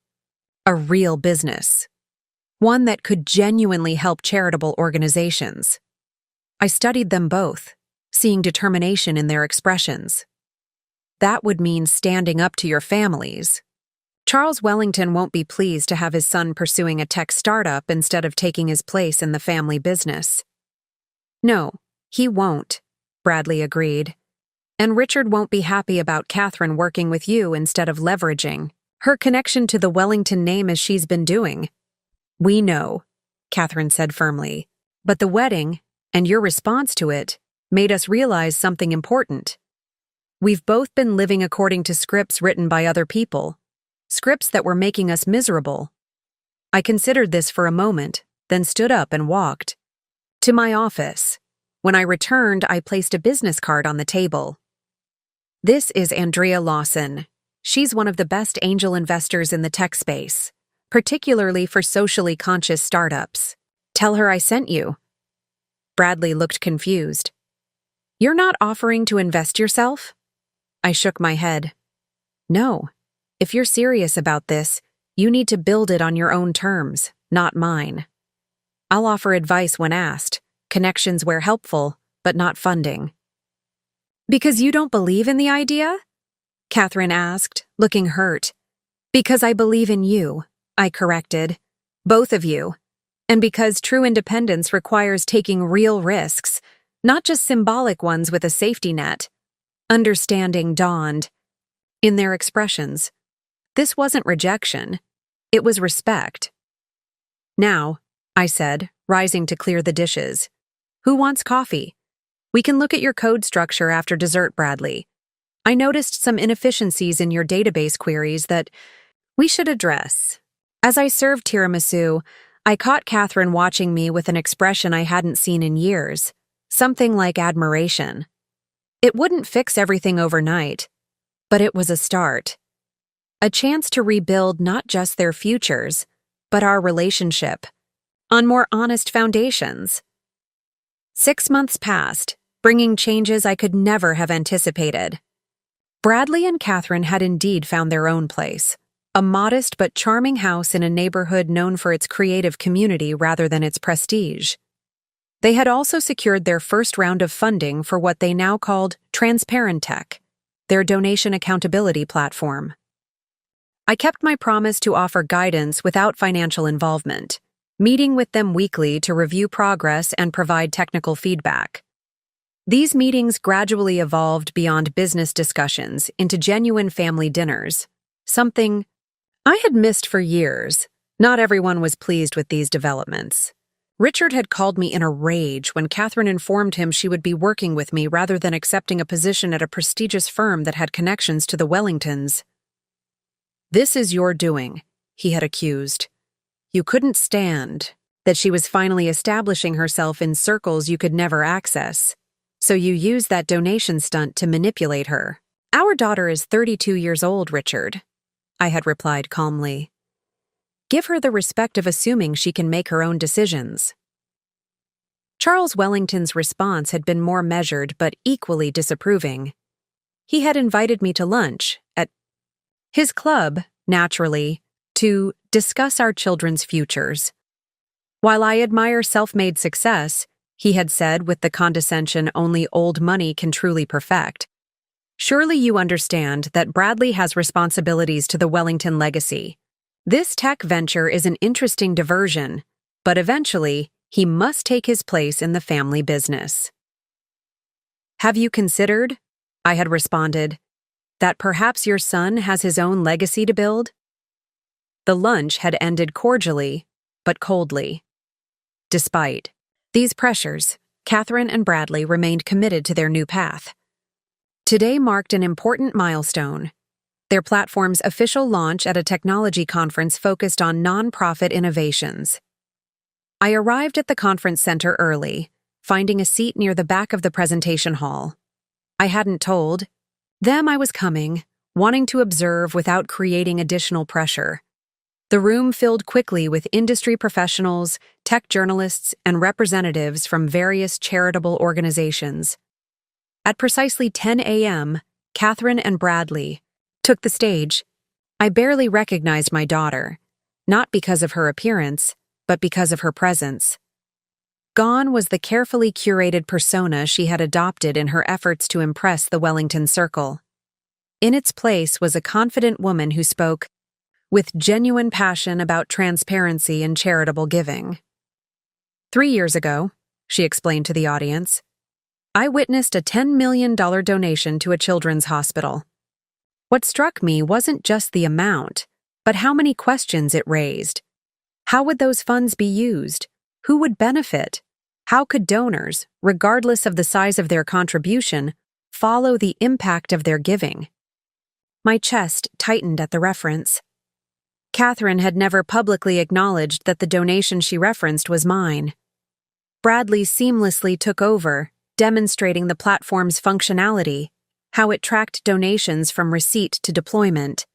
a real business. One that could genuinely help charitable organizations. I studied them both, seeing determination in their expressions. That would mean standing up to your families. Charles Wellington won't be pleased to have his son pursuing a tech startup instead of taking his place in the family business. No, he won't, Bradley agreed. And Richard won't be happy about Catherine working with you instead of leveraging her connection to the Wellington name as she's been doing. We know, Catherine said firmly, but the wedding, and your response to it, made us realize something important. We've both been living according to scripts written by other people, scripts that were making us miserable. I considered this for a moment, then stood up and walked to my office. When I returned, I placed a business card on the table. This is Andrea Lawson. She's one of the best angel investors in the tech space, particularly for socially conscious startups. Tell her I sent you. Bradley looked confused. You're not offering to invest yourself? I shook my head. No. If you're serious about this, you need to build it on your own terms, not mine. I'll offer advice when asked, connections where helpful, but not funding. Because you don't believe in the idea? Catherine asked, looking hurt. Because I believe in you, I corrected. Both of you. And because true independence requires taking real risks, not just symbolic ones with a safety net. Understanding dawned in their expressions. This wasn't rejection. It was respect. Now, I said, rising to clear the dishes. Who wants coffee? We can look at your code structure after dessert, Bradley. I noticed some inefficiencies in your database queries that we should address. As I served tiramisu, I caught Catherine watching me with an expression I hadn't seen in years, something like admiration. It wouldn't fix everything overnight, but it was a start. A chance to rebuild not just their futures, but our relationship, on more honest foundations. 6 months passed, bringing changes I could never have anticipated. Bradley and Catherine had indeed found their own place, a modest but charming house in a neighborhood known for its creative community rather than its prestige. They had also secured their first round of funding for what they now called Transparent Tech, their donation accountability platform. I kept my promise to offer guidance without financial involvement, meeting with them weekly to review progress and provide technical feedback. These meetings gradually evolved beyond business discussions into genuine family dinners, something I had missed for years. Not everyone was pleased with these developments. Richard had called me in a rage when Catherine informed him she would be working with me rather than accepting a position at a prestigious firm that had connections to the Wellingtons. "This is your doing," he had accused. "You couldn't stand that she was finally establishing herself in circles you could never access. So you used that donation stunt to manipulate her." "Our daughter is 32 years old, Richard," I had replied calmly. "Give her the respect of assuming she can make her own decisions." Charles Wellington's response had been more measured but equally disapproving. He had invited me to lunch at his club, naturally, to discuss our children's futures. While I admire self-made success, he had said with the condescension only old money can truly perfect, "Surely you understand that Bradley has responsibilities to the Wellington legacy. This tech venture is an interesting diversion, but eventually he must take his place in the family business." "Have you considered," I had responded, "that perhaps your son has his own legacy to build?" The lunch had ended cordially, but coldly. Despite these pressures, Catherine and Bradley remained committed to their new path. Today marked an important milestone: their platform's official launch at a technology conference focused on nonprofit innovations. I arrived at the conference center early, finding a seat near the back of the presentation hall. I hadn't told them I was coming, wanting to observe without creating additional pressure. The room filled quickly with industry professionals, tech journalists, and representatives from various charitable organizations. At precisely 10 a.m., Catherine and Bradley took the stage. I barely recognized my daughter, not because of her appearance, but because of her presence. Gone was the carefully curated persona she had adopted in her efforts to impress the Wellington Circle. In its place was a confident woman who spoke with genuine passion about transparency and charitable giving. 3 years ago, she explained to the audience, I witnessed a $10 million donation to a children's hospital. What struck me wasn't just the amount, but how many questions it raised. How would those funds be used? Who would benefit? How could donors, regardless of the size of their contribution, follow the impact of their giving? My chest tightened at the reference. Catherine had never publicly acknowledged that the donation she referenced was mine. Bradley seamlessly took over, demonstrating the platform's functionality, how it tracked donations from receipt to deployment,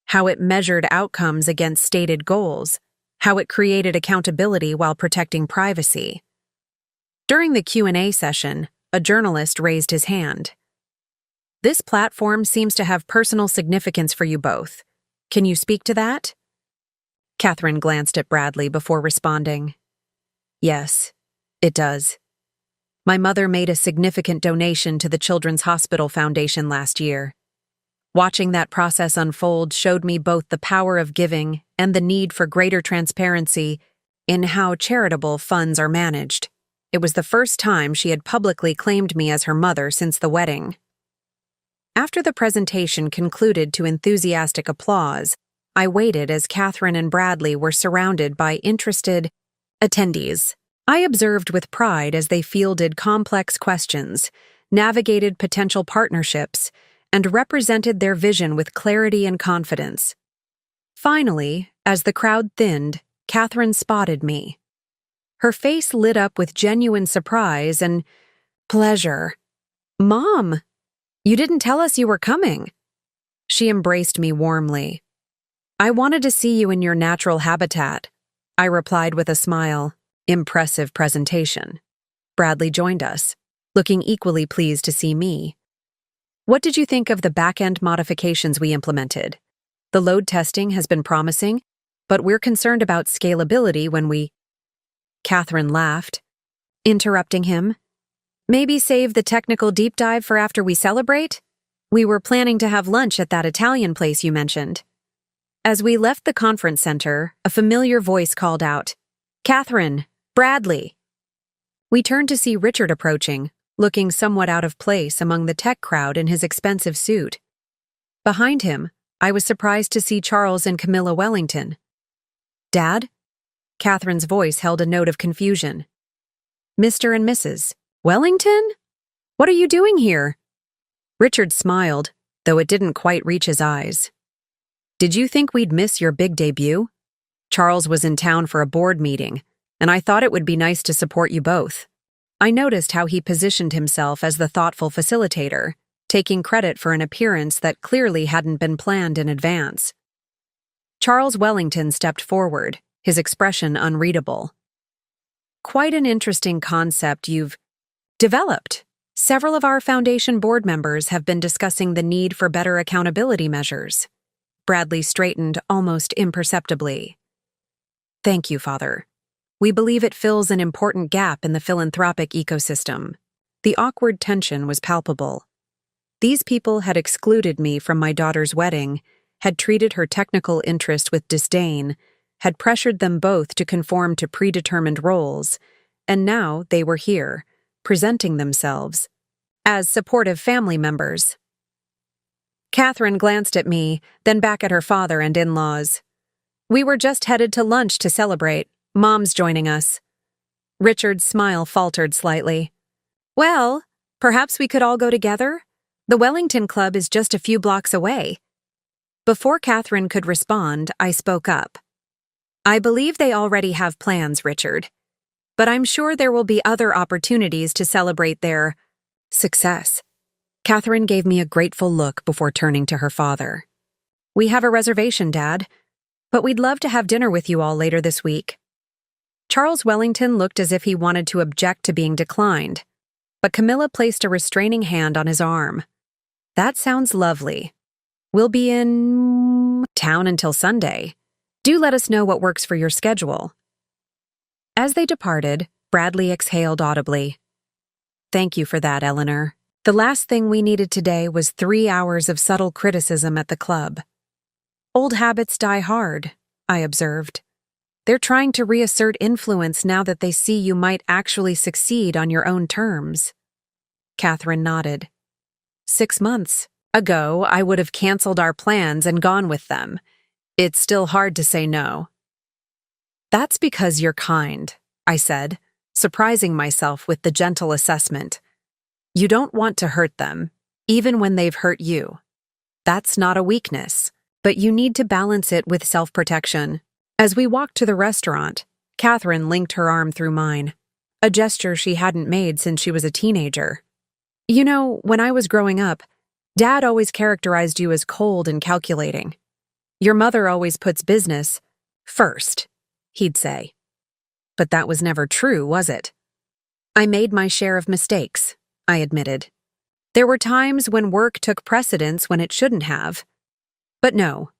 how it measured outcomes against stated goals, how it created accountability while protecting privacy. During the Q&A session, a journalist raised his hand. This platform seems to have personal significance for you both. Can you speak to that? Catherine glanced at Bradley before responding. Yes, it does. My mother made a significant donation to the Children's Hospital Foundation last year. Watching that process unfold showed me both the power of giving and the need for greater transparency in how charitable funds are managed. It was the first time she had publicly claimed me as her mother since the wedding. After the presentation concluded to enthusiastic applause, I waited as Catherine and Bradley were surrounded by interested attendees. I observed with pride as they fielded complex questions, navigated potential partnerships, and represented their vision with clarity and confidence. Finally, as the crowd thinned, Catherine spotted me. Her face lit up with genuine surprise and pleasure. "Mom, you didn't tell us you were coming." She embraced me warmly. "I wanted to see you in your natural habitat," I replied with a smile. Impressive presentation. Bradley joined us, looking equally pleased to see me. "What did you think of the back-end modifications we implemented? The load testing has been promising, but we're concerned about scalability when we—" Catherine laughed, interrupting him. "Maybe save the technical deep dive for after we celebrate?" We were planning to have lunch at that Italian place you mentioned. As we left the conference center, a familiar voice called out, "Catherine, Bradley." We turned to see Richard approaching, looking somewhat out of place among the tech crowd in his expensive suit. Behind him, I was surprised to see Charles and Camilla Wellington. "Dad?" Catherine's voice held a note of confusion. "Mr. and Mrs. Wellington? What are you doing here?" Richard smiled, though it didn't quite reach his eyes. "Did you think we'd miss your big debut? Charles was in town for a board meeting, and I thought it would be nice to support you both." I noticed how he positioned himself as the thoughtful facilitator, taking credit for an appearance that clearly hadn't been planned in advance. Charles Wellington stepped forward, his expression unreadable. "Quite an interesting concept you've developed. Several of our foundation board members have been discussing the need for better accountability measures." Bradley straightened almost imperceptibly. "Thank you, Father. We believe it fills an important gap in the philanthropic ecosystem." The awkward tension was palpable. These people had excluded me from my daughter's wedding, had treated her technical interest with disdain, had pressured them both to conform to predetermined roles, and now they were here, presenting themselves as supportive family members. Catherine glanced at me, then back at her father and in-laws. "We were just headed to lunch to celebrate. Mom's joining us." Richard's smile faltered slightly. "Well, perhaps we could all go together? The Wellington Club is just a few blocks away." Before Catherine could respond, I spoke up. "I believe they already have plans, Richard. But I'm sure there will be other opportunities to celebrate their success." Catherine gave me a grateful look before turning to her father. "We have a reservation, Dad, but we'd love to have dinner with you all later this week." Charles Wellington looked as if he wanted to object to being declined, but Camilla placed a restraining hand on his arm. "That sounds lovely. We'll be in town until Sunday. Do let us know what works for your schedule." As they departed, Bradley exhaled audibly. "Thank you for that, Eleanor. The last thing we needed today was 3 hours of subtle criticism at the club." "Old habits die hard," I observed. "They're trying to reassert influence now that they see you might actually succeed on your own terms." Catherine nodded. 6 months ago, I would have canceled our plans and gone with them. It's still hard to say no." "That's because you're kind," I said, surprising myself with the gentle assessment. "You don't want to hurt them, even when they've hurt you. That's not a weakness, but you need to balance it with self-protection." As we walked to the restaurant, Catherine linked her arm through mine, a gesture she hadn't made since she was a teenager. "You know, when I was growing up, Dad always characterized you as cold and calculating. Your mother always puts business first," he'd say. But that was never true, was it? "I made my share of mistakes," I admitted. "There were times when work took precedence when it shouldn't have. But no,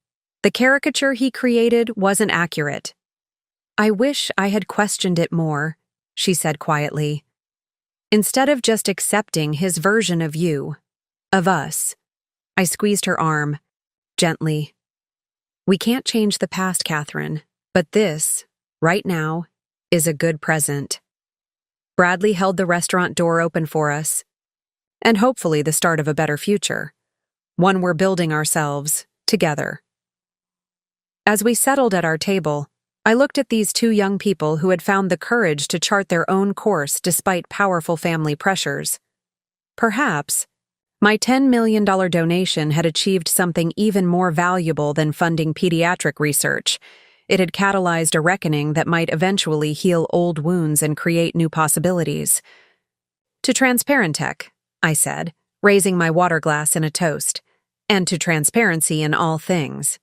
the caricature he created wasn't accurate." "I wish I had questioned it more," she said quietly. "Instead of just accepting his version of you, of us." I squeezed her arm, gently. "We can't change the past, Catherine, but this, right now, is a good present." Bradley held the restaurant door open for us, and hopefully the start of a better future, one we're building ourselves, together. As we settled at our table, I looked at these two young people who had found the courage to chart their own course despite powerful family pressures. Perhaps my $10 million donation had achieved something even more valuable than funding pediatric research. It had catalyzed a reckoning that might eventually heal old wounds and create new possibilities. "To Transparentech," I said, raising my water glass in a toast, "and to transparency in all things."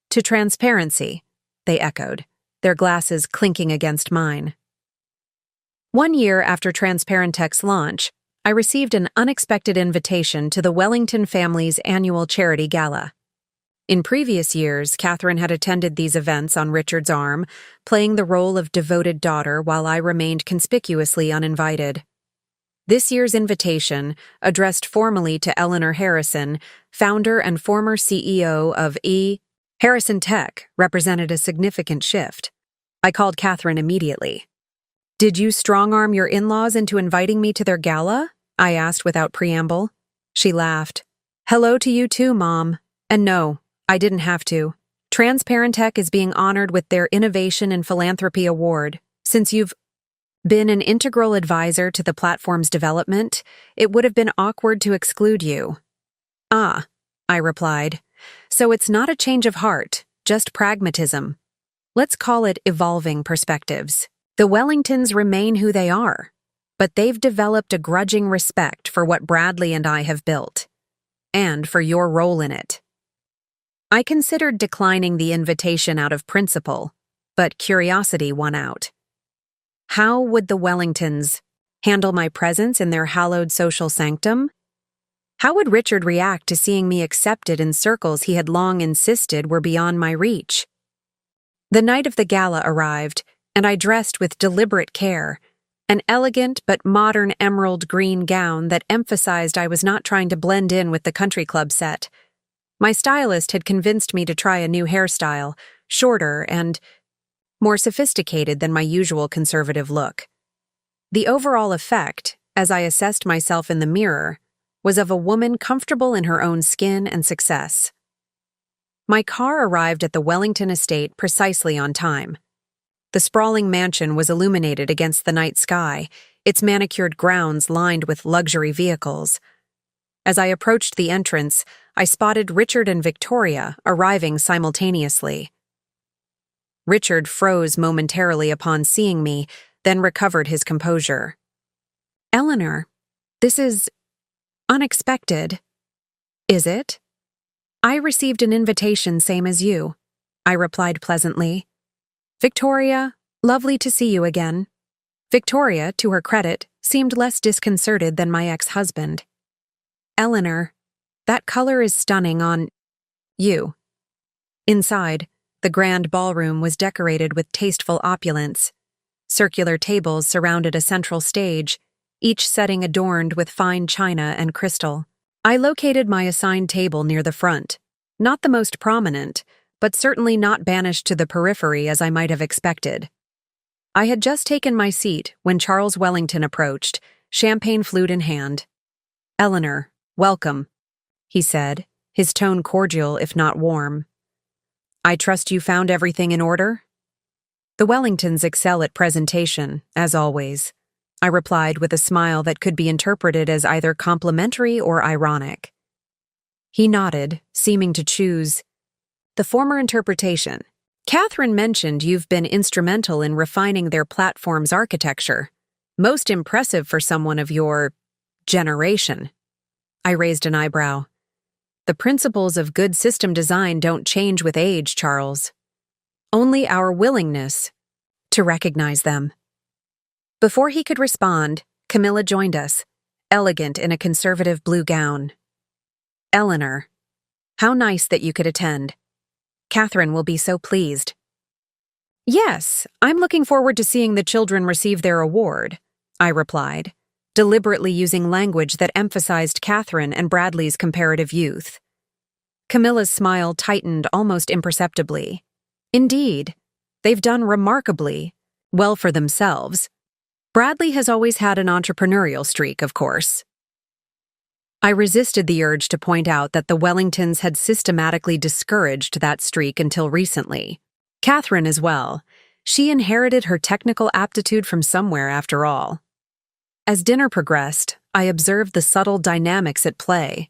"To transparency," they echoed, their glasses clinking against mine. 1 year after Transparentech's launch, I received an unexpected invitation to the Wellington family's annual charity gala. In previous years, Catherine had attended these events on Richard's arm, playing the role of devoted daughter while I remained conspicuously uninvited. This year's invitation, addressed formally to Eleanor Harrison, founder and former CEO of Harrison Tech, represented a significant shift. I called Catherine immediately. "Did you strong-arm your in-laws into inviting me to their gala?" I asked without preamble. She laughed. "Hello to you too, Mom. And no, I didn't have to. Transparentech is being honored with their Innovation and Philanthropy Award. Since you've been an integral advisor to the platform's development, it would have been awkward to exclude you." "Ah," I replied. "So it's not a change of heart, just pragmatism. Let's call it evolving perspectives. The Wellingtons remain who they are, but they've developed a grudging respect for what Bradley and I have built, and for your role in it." I considered declining the invitation out of principle, but curiosity won out. How would the Wellingtons handle my presence in their hallowed social sanctum? How would Richard react to seeing me accepted in circles he had long insisted were beyond my reach? The night of the gala arrived, and I dressed with deliberate care, an elegant but modern emerald green gown that emphasized I was not trying to blend in with the country club set. My stylist had convinced me to try a new hairstyle, shorter and more sophisticated than my usual conservative look. The overall effect, as I assessed myself in the mirror, was of a woman comfortable in her own skin and success. My car arrived at the Wellington estate precisely on time. The sprawling mansion was illuminated against the night sky, its manicured grounds lined with luxury vehicles. As I approached the entrance, I spotted Richard and Victoria arriving simultaneously. Richard froze momentarily upon seeing me, then recovered his composure. "Eleanor, this is unexpected." "Is it?" "I received an invitation same as you," I replied pleasantly. "Victoria, lovely to see you again." Victoria, to her credit, seemed less disconcerted than my ex-husband. "Eleanor, that color is stunning on you." Inside, the grand ballroom was decorated with tasteful opulence. Circular tables surrounded a central stage, each setting adorned with fine china and crystal. I located my assigned table near the front, not the most prominent, but certainly not banished to the periphery as I might have expected. I had just taken my seat when Charles Wellington approached, champagne flute in hand. "Eleanor, welcome," he said, his tone cordial if not warm. "I trust you found everything in order?" "The Wellingtons excel at presentation, as always," I replied with a smile that could be interpreted as either complimentary or ironic. He nodded, seeming to choose the former interpretation. "Catherine mentioned you've been instrumental in refining their platform's architecture. Most impressive for someone of your generation." I raised an eyebrow. "The principles of good system design don't change with age, Charles. Only our willingness to recognize them." Before he could respond, Camilla joined us, elegant in a conservative blue gown. "Eleanor, how nice that you could attend. Catherine will be so pleased." "Yes, I'm looking forward to seeing the children receive their award," I replied, deliberately using language that emphasized Catherine and Bradley's comparative youth. Camilla's smile tightened almost imperceptibly. "Indeed, they've done remarkably well for themselves. Bradley has always had an entrepreneurial streak, of course." I resisted the urge to point out that the Wellingtons had systematically discouraged that streak until recently. Catherine as well. She inherited her technical aptitude from somewhere, after all. As dinner progressed, I observed the subtle dynamics at play.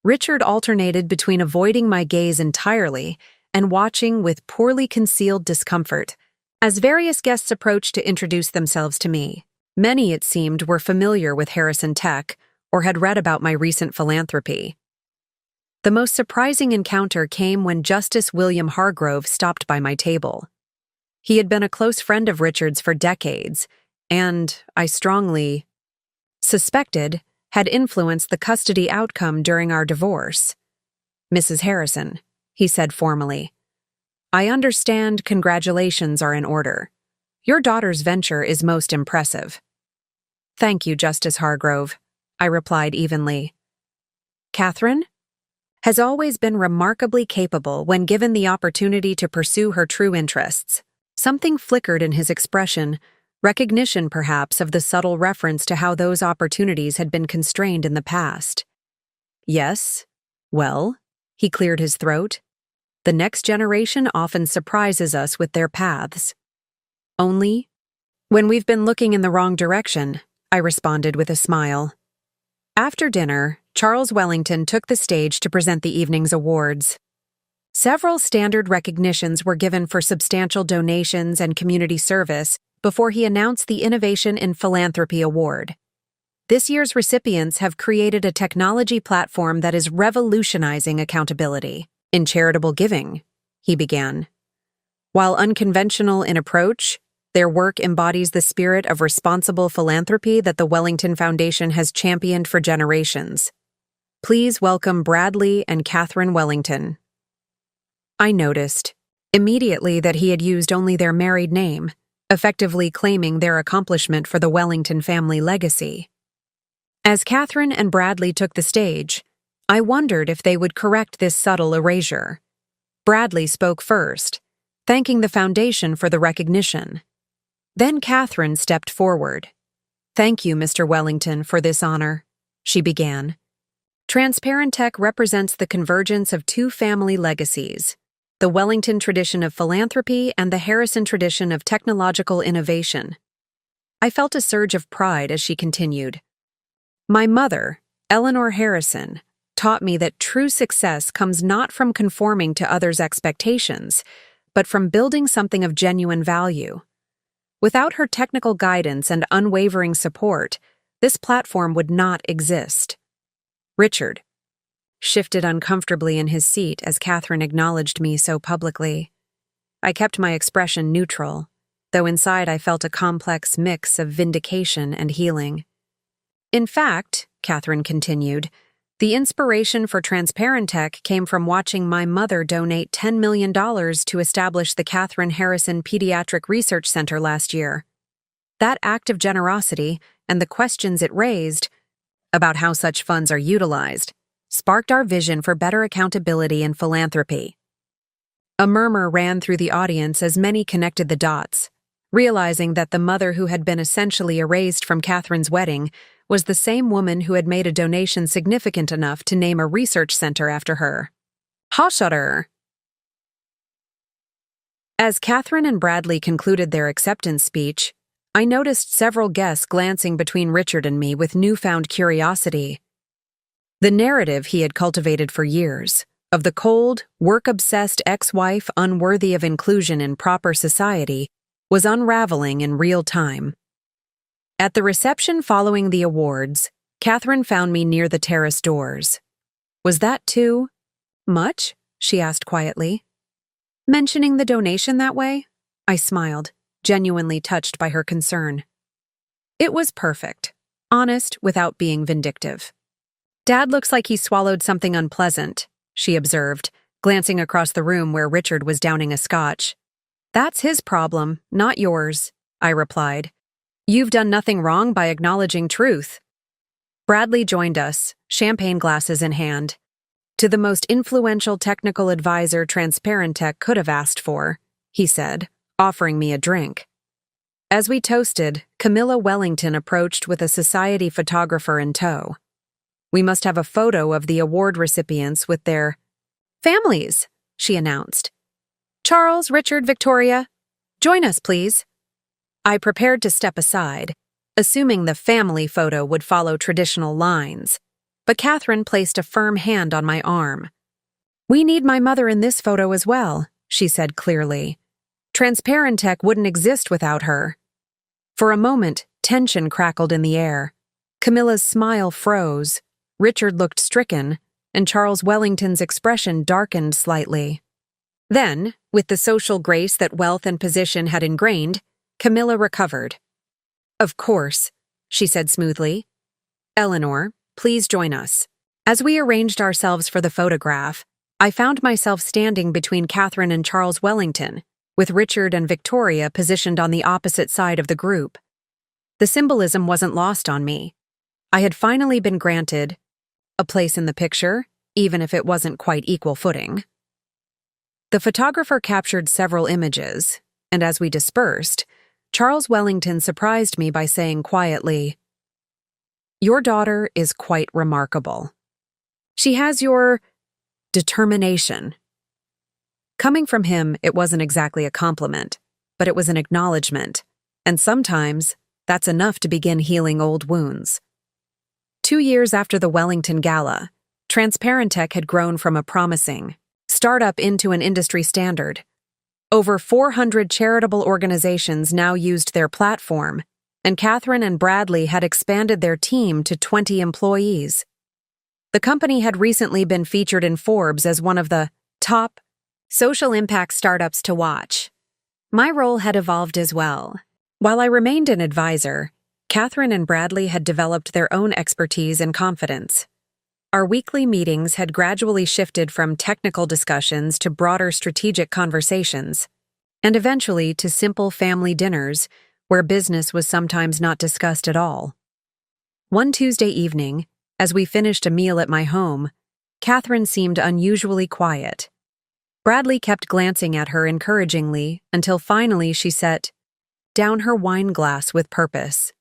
Richard alternated between avoiding my gaze entirely and watching with poorly concealed discomfort as various guests approached to introduce themselves to me. Many, it seemed, were familiar with Harrison Tech or had read about my recent philanthropy. The most surprising encounter came when Justice William Hargrove stopped by my table. He had been a close friend of Richard's for decades, and, I strongly suspected, had influenced the custody outcome during our divorce. "Mrs. Harrison," he said formally, "I understand congratulations are in order. Your daughter's venture is most impressive." "Thank you, Justice Hargrove," I replied evenly. Catherine has always been remarkably capable when given the opportunity to pursue her true interests. Something flickered in his expression, recognition perhaps of the subtle reference to how those opportunities had been constrained in the past. Yes, well, he cleared his throat. The next generation often surprises us with their paths. Only when we've been looking in the wrong direction, I responded with a smile. After dinner, Charles Wellington took the stage to present the evening's awards. Several standard recognitions were given for substantial donations and community service before he announced the Innovation in Philanthropy Award. This year's recipients have created a technology platform that is revolutionizing accountability in charitable giving, he began. While unconventional in approach, their work embodies the spirit of responsible philanthropy that the Wellington Foundation has championed for generations. Please welcome Bradley and Catherine Wellington. I noticed immediately that he had used only their married name, effectively claiming their accomplishment for the Wellington family legacy. As Catherine and Bradley took the stage, I wondered if they would correct this subtle erasure. Bradley spoke first, thanking the foundation for the recognition. Then Catherine stepped forward. "Thank you, Mr. Wellington, for this honor," she began. Transparentech represents the convergence of two family legacies, the Wellington tradition of philanthropy and the Harrison tradition of technological innovation. I felt a surge of pride as she continued. "My mother, Eleanor Harrison, taught me that true success comes not from conforming to others' expectations, but from building something of genuine value. Without her technical guidance and unwavering support, this platform would not exist." Richard shifted uncomfortably in his seat as Catherine acknowledged me so publicly. I kept my expression neutral, though inside I felt a complex mix of vindication and healing. "In fact," Catherine continued, "the inspiration for Transparentech came from watching my mother donate $10 million to establish the Catherine Harrison Pediatric Research Center last year. That act of generosity and the questions it raised about how such funds are utilized sparked our vision for better accountability and philanthropy." A murmur ran through the audience as many connected the dots, realizing that the mother who had been essentially erased from Catherine's wedding was the same woman who had made a donation significant enough to name a research center after her. Hawshutter! As Catherine and Bradley concluded their acceptance speech, I noticed several guests glancing between Richard and me with newfound curiosity. The narrative he had cultivated for years, of the cold, work-obsessed ex-wife unworthy of inclusion in proper society, was unraveling in real time. At the reception following the awards, Catherine found me near the terrace doors. "Was that too much?" she asked quietly. "Mentioning the donation that way?" I smiled, genuinely touched by her concern. "It was perfect, honest without being vindictive." "Dad looks like he swallowed something unpleasant," she observed, glancing across the room where Richard was downing a scotch. "That's his problem, not yours," I replied. "You've done nothing wrong by acknowledging truth." Bradley joined us, champagne glasses in hand. "To the most influential technical advisor Transparentech could have asked for," he said, offering me a drink. As we toasted, Camilla Wellington approached with a society photographer in tow. "We must have a photo of the award recipients with their families," she announced. "Charles, Richard, Victoria, join us, please." I prepared to step aside, assuming the family photo would follow traditional lines, but Catherine placed a firm hand on my arm. "We need my mother in this photo as well," she said clearly. "Transparentech wouldn't exist without her." For a moment, tension crackled in the air. Camilla's smile froze, Richard looked stricken, and Charles Wellington's expression darkened slightly. Then, with the social grace that wealth and position had ingrained, Camilla recovered. "Of course," she said smoothly. "Eleanor, please join us." As we arranged ourselves for the photograph, I found myself standing between Catherine and Charles Wellington, with Richard and Victoria positioned on the opposite side of the group. The symbolism wasn't lost on me. I had finally been granted a place in the picture, even if it wasn't quite equal footing. The photographer captured several images, and as we dispersed, Charles Wellington surprised me by saying quietly, "Your daughter is quite remarkable. She has your determination." Coming from him, it wasn't exactly a compliment, but it was an acknowledgement, and sometimes that's enough to begin healing old wounds. 2 years after the Wellington Gala, Transparentech had grown from a promising startup into an industry standard. Over 400 charitable organizations now used their platform, and Catherine and Bradley had expanded their team to 20 employees. The company had recently been featured in Forbes as one of the top social impact startups to watch. My role had evolved as well. While I remained an advisor, Catherine and Bradley had developed their own expertise and confidence. Our weekly meetings had gradually shifted from technical discussions to broader strategic conversations, and eventually to simple family dinners where business was sometimes not discussed at all. One Tuesday evening, as we finished a meal at my home, Catherine seemed unusually quiet. Bradley kept glancing at her encouragingly until finally she set down her wine glass with purpose.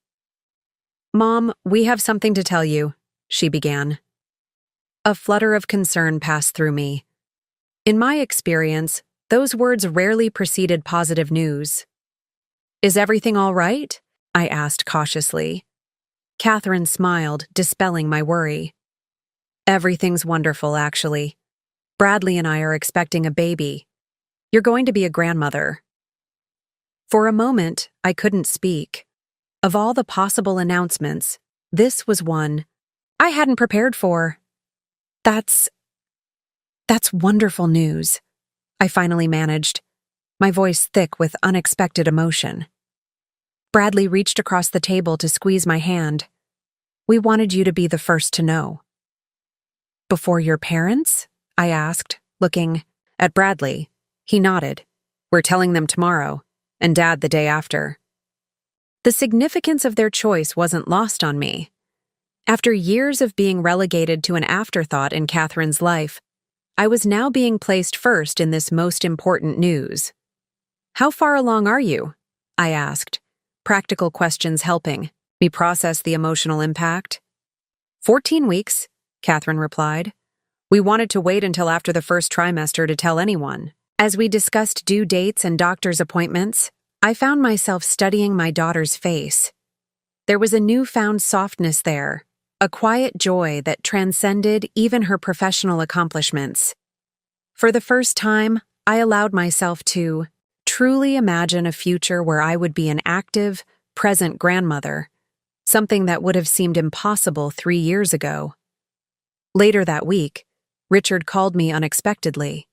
"Mom, we have something to tell you," she began. A flutter of concern passed through me. In my experience, those words rarely preceded positive news. "Is everything all right?" I asked cautiously. Catherine smiled, dispelling my worry. "Everything's wonderful, actually. Bradley and I are expecting a baby. You're going to be a grandmother." For a moment, I couldn't speak. Of all the possible announcements, this was one I hadn't prepared for. That's wonderful news," I finally managed, my voice thick with unexpected emotion. Bradley reached across the table to squeeze my hand. "We wanted you to be the first to know." "Before your parents?" I asked, looking at Bradley. He nodded. "We're telling them tomorrow, and Dad the day after." The significance of their choice wasn't lost on me. After years of being relegated to an afterthought in Catherine's life, I was now being placed first in this most important news. "How far along are you?" I asked, practical questions helping me process the emotional impact. 14 weeks, Catherine replied. "We wanted to wait until after the first trimester to tell anyone." As we discussed due dates and doctor's appointments, I found myself studying my daughter's face. There was a newfound softness there, a quiet joy that transcended even her professional accomplishments. For the first time, I allowed myself to truly imagine a future where I would be an active, present grandmother, something that would have seemed impossible 3 years ago. Later that week, Richard called me unexpectedly.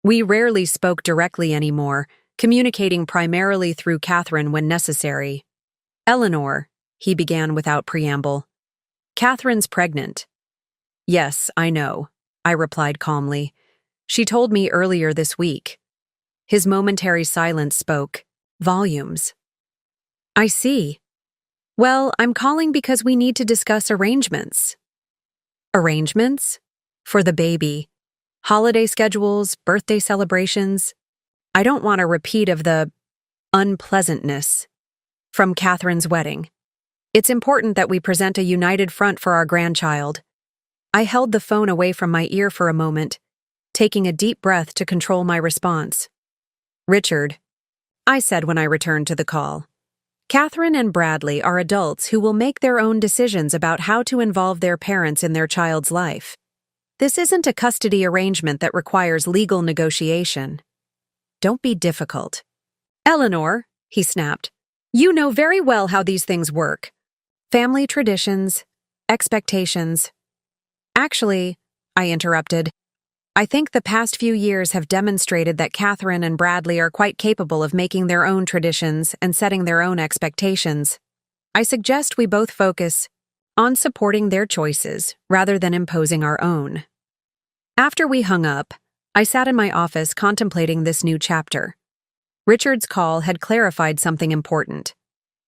We rarely spoke directly anymore, communicating primarily through Catherine when necessary. "Eleanor," he began without preamble. "Catherine's pregnant." "Yes, I know," I replied calmly. "She told me earlier this week." His momentary silence spoke volumes. "I see. Well, I'm calling because we need to discuss arrangements." "Arrangements? For the baby? Holiday schedules, birthday celebrations? I don't want a repeat of the unpleasantness from Catherine's wedding. It's important that we present a united front for our grandchild." I held the phone away from my ear for a moment, taking a deep breath to control my response. "Richard," I said when I returned to the call, "Catherine and Bradley are adults who will make their own decisions about how to involve their parents in their child's life. This isn't a custody arrangement that requires legal negotiation. Don't be difficult." "Eleanor," he snapped, "you know very well how these things work. Family traditions, expectations." "Actually," I interrupted, "I think the past few years have demonstrated that Catherine and Bradley are quite capable of making their own traditions and setting their own expectations. I suggest we both focus on supporting their choices rather than imposing our own." After we hung up, I sat in my office contemplating this new chapter. Richard's call had clarified something important.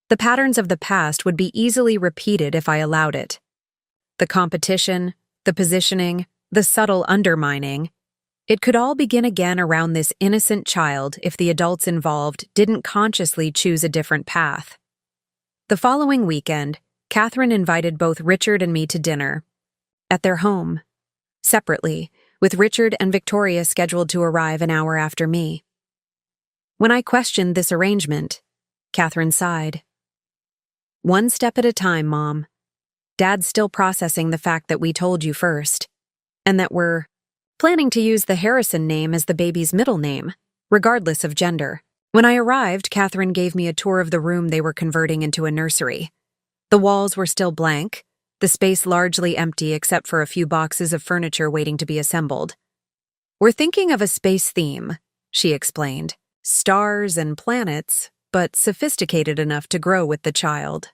The patterns of the past would be easily repeated if I allowed it. The competition, the positioning, the subtle undermining. It could all begin again around this innocent child if the adults involved didn't consciously choose a different path. The following weekend, Catherine invited both Richard and me to dinner. At their home. Separately, with Richard and Victoria scheduled to arrive an hour after me. When I questioned this arrangement, Catherine sighed. One step at a time, Mom. Dad's still processing the fact that we told you first, and that we're planning to use the Harrison name as the baby's middle name, regardless of gender. When I arrived, Catherine gave me a tour of the room they were converting into a nursery. The walls were still blank, the space largely empty except for a few boxes of furniture waiting to be assembled. We're thinking of a space theme, she explained. Stars and planets, but sophisticated enough to grow with the child.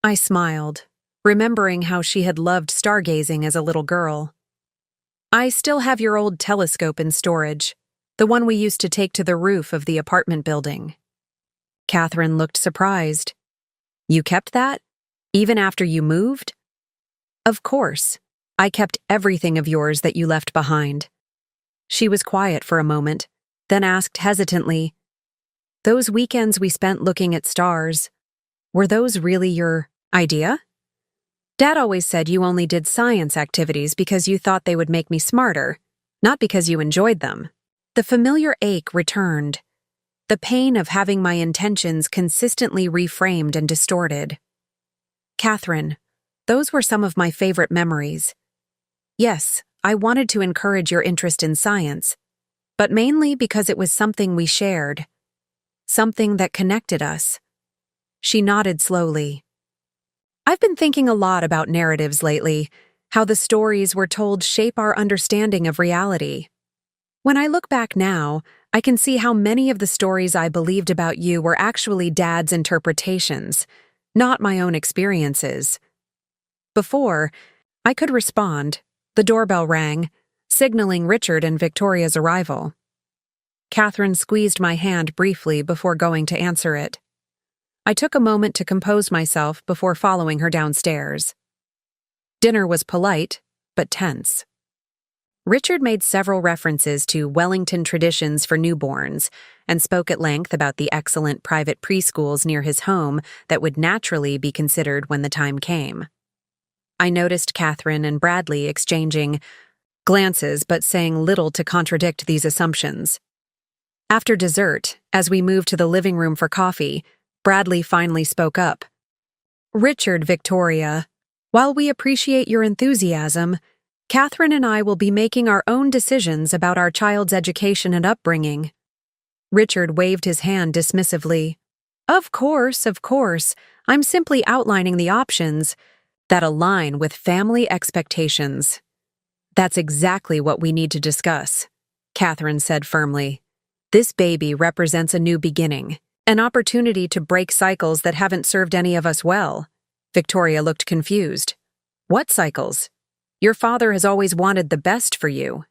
I smiled, remembering how she had loved stargazing as a little girl. I still have your old telescope in storage, the one we used to take to the roof of the apartment building. Catherine looked surprised. You kept that? Even after you moved? Of course. I kept everything of yours that you left behind. She was quiet for a moment, then asked hesitantly, those weekends we spent looking at stars, were those really your idea? Dad always said you only did science activities because you thought they would make me smarter, not because you enjoyed them. The familiar ache returned, the pain of having my intentions consistently reframed and distorted. Catherine, those were some of my favorite memories. Yes, I wanted to encourage your interest in science, but mainly because it was something we shared, something that connected us. She nodded slowly. I've been thinking a lot about narratives lately, how the stories we're told shape our understanding of reality. When I look back now, I can see how many of the stories I believed about you were actually Dad's interpretations, not my own experiences. Before I could respond, the doorbell rang, signaling Richard and Victoria's arrival. Catherine squeezed my hand briefly before going to answer it. I took a moment to compose myself before following her downstairs. Dinner was polite, but tense. Richard made several references to Wellington traditions for newborns and spoke at length about the excellent private preschools near his home that would naturally be considered when the time came. I noticed Catherine and Bradley exchanging glances but saying little to contradict these assumptions. After dessert, as we moved to the living room for coffee, Bradley finally spoke up. Richard, Victoria, while we appreciate your enthusiasm, Catherine and I will be making our own decisions about our child's education and upbringing. Richard waved his hand dismissively. Of course. I'm simply outlining the options that align with family expectations. That's exactly what we need to discuss, Catherine said firmly. This baby represents a new beginning, an opportunity to break cycles that haven't served any of us well. Victoria looked confused. What cycles? Your father has always wanted the best for you.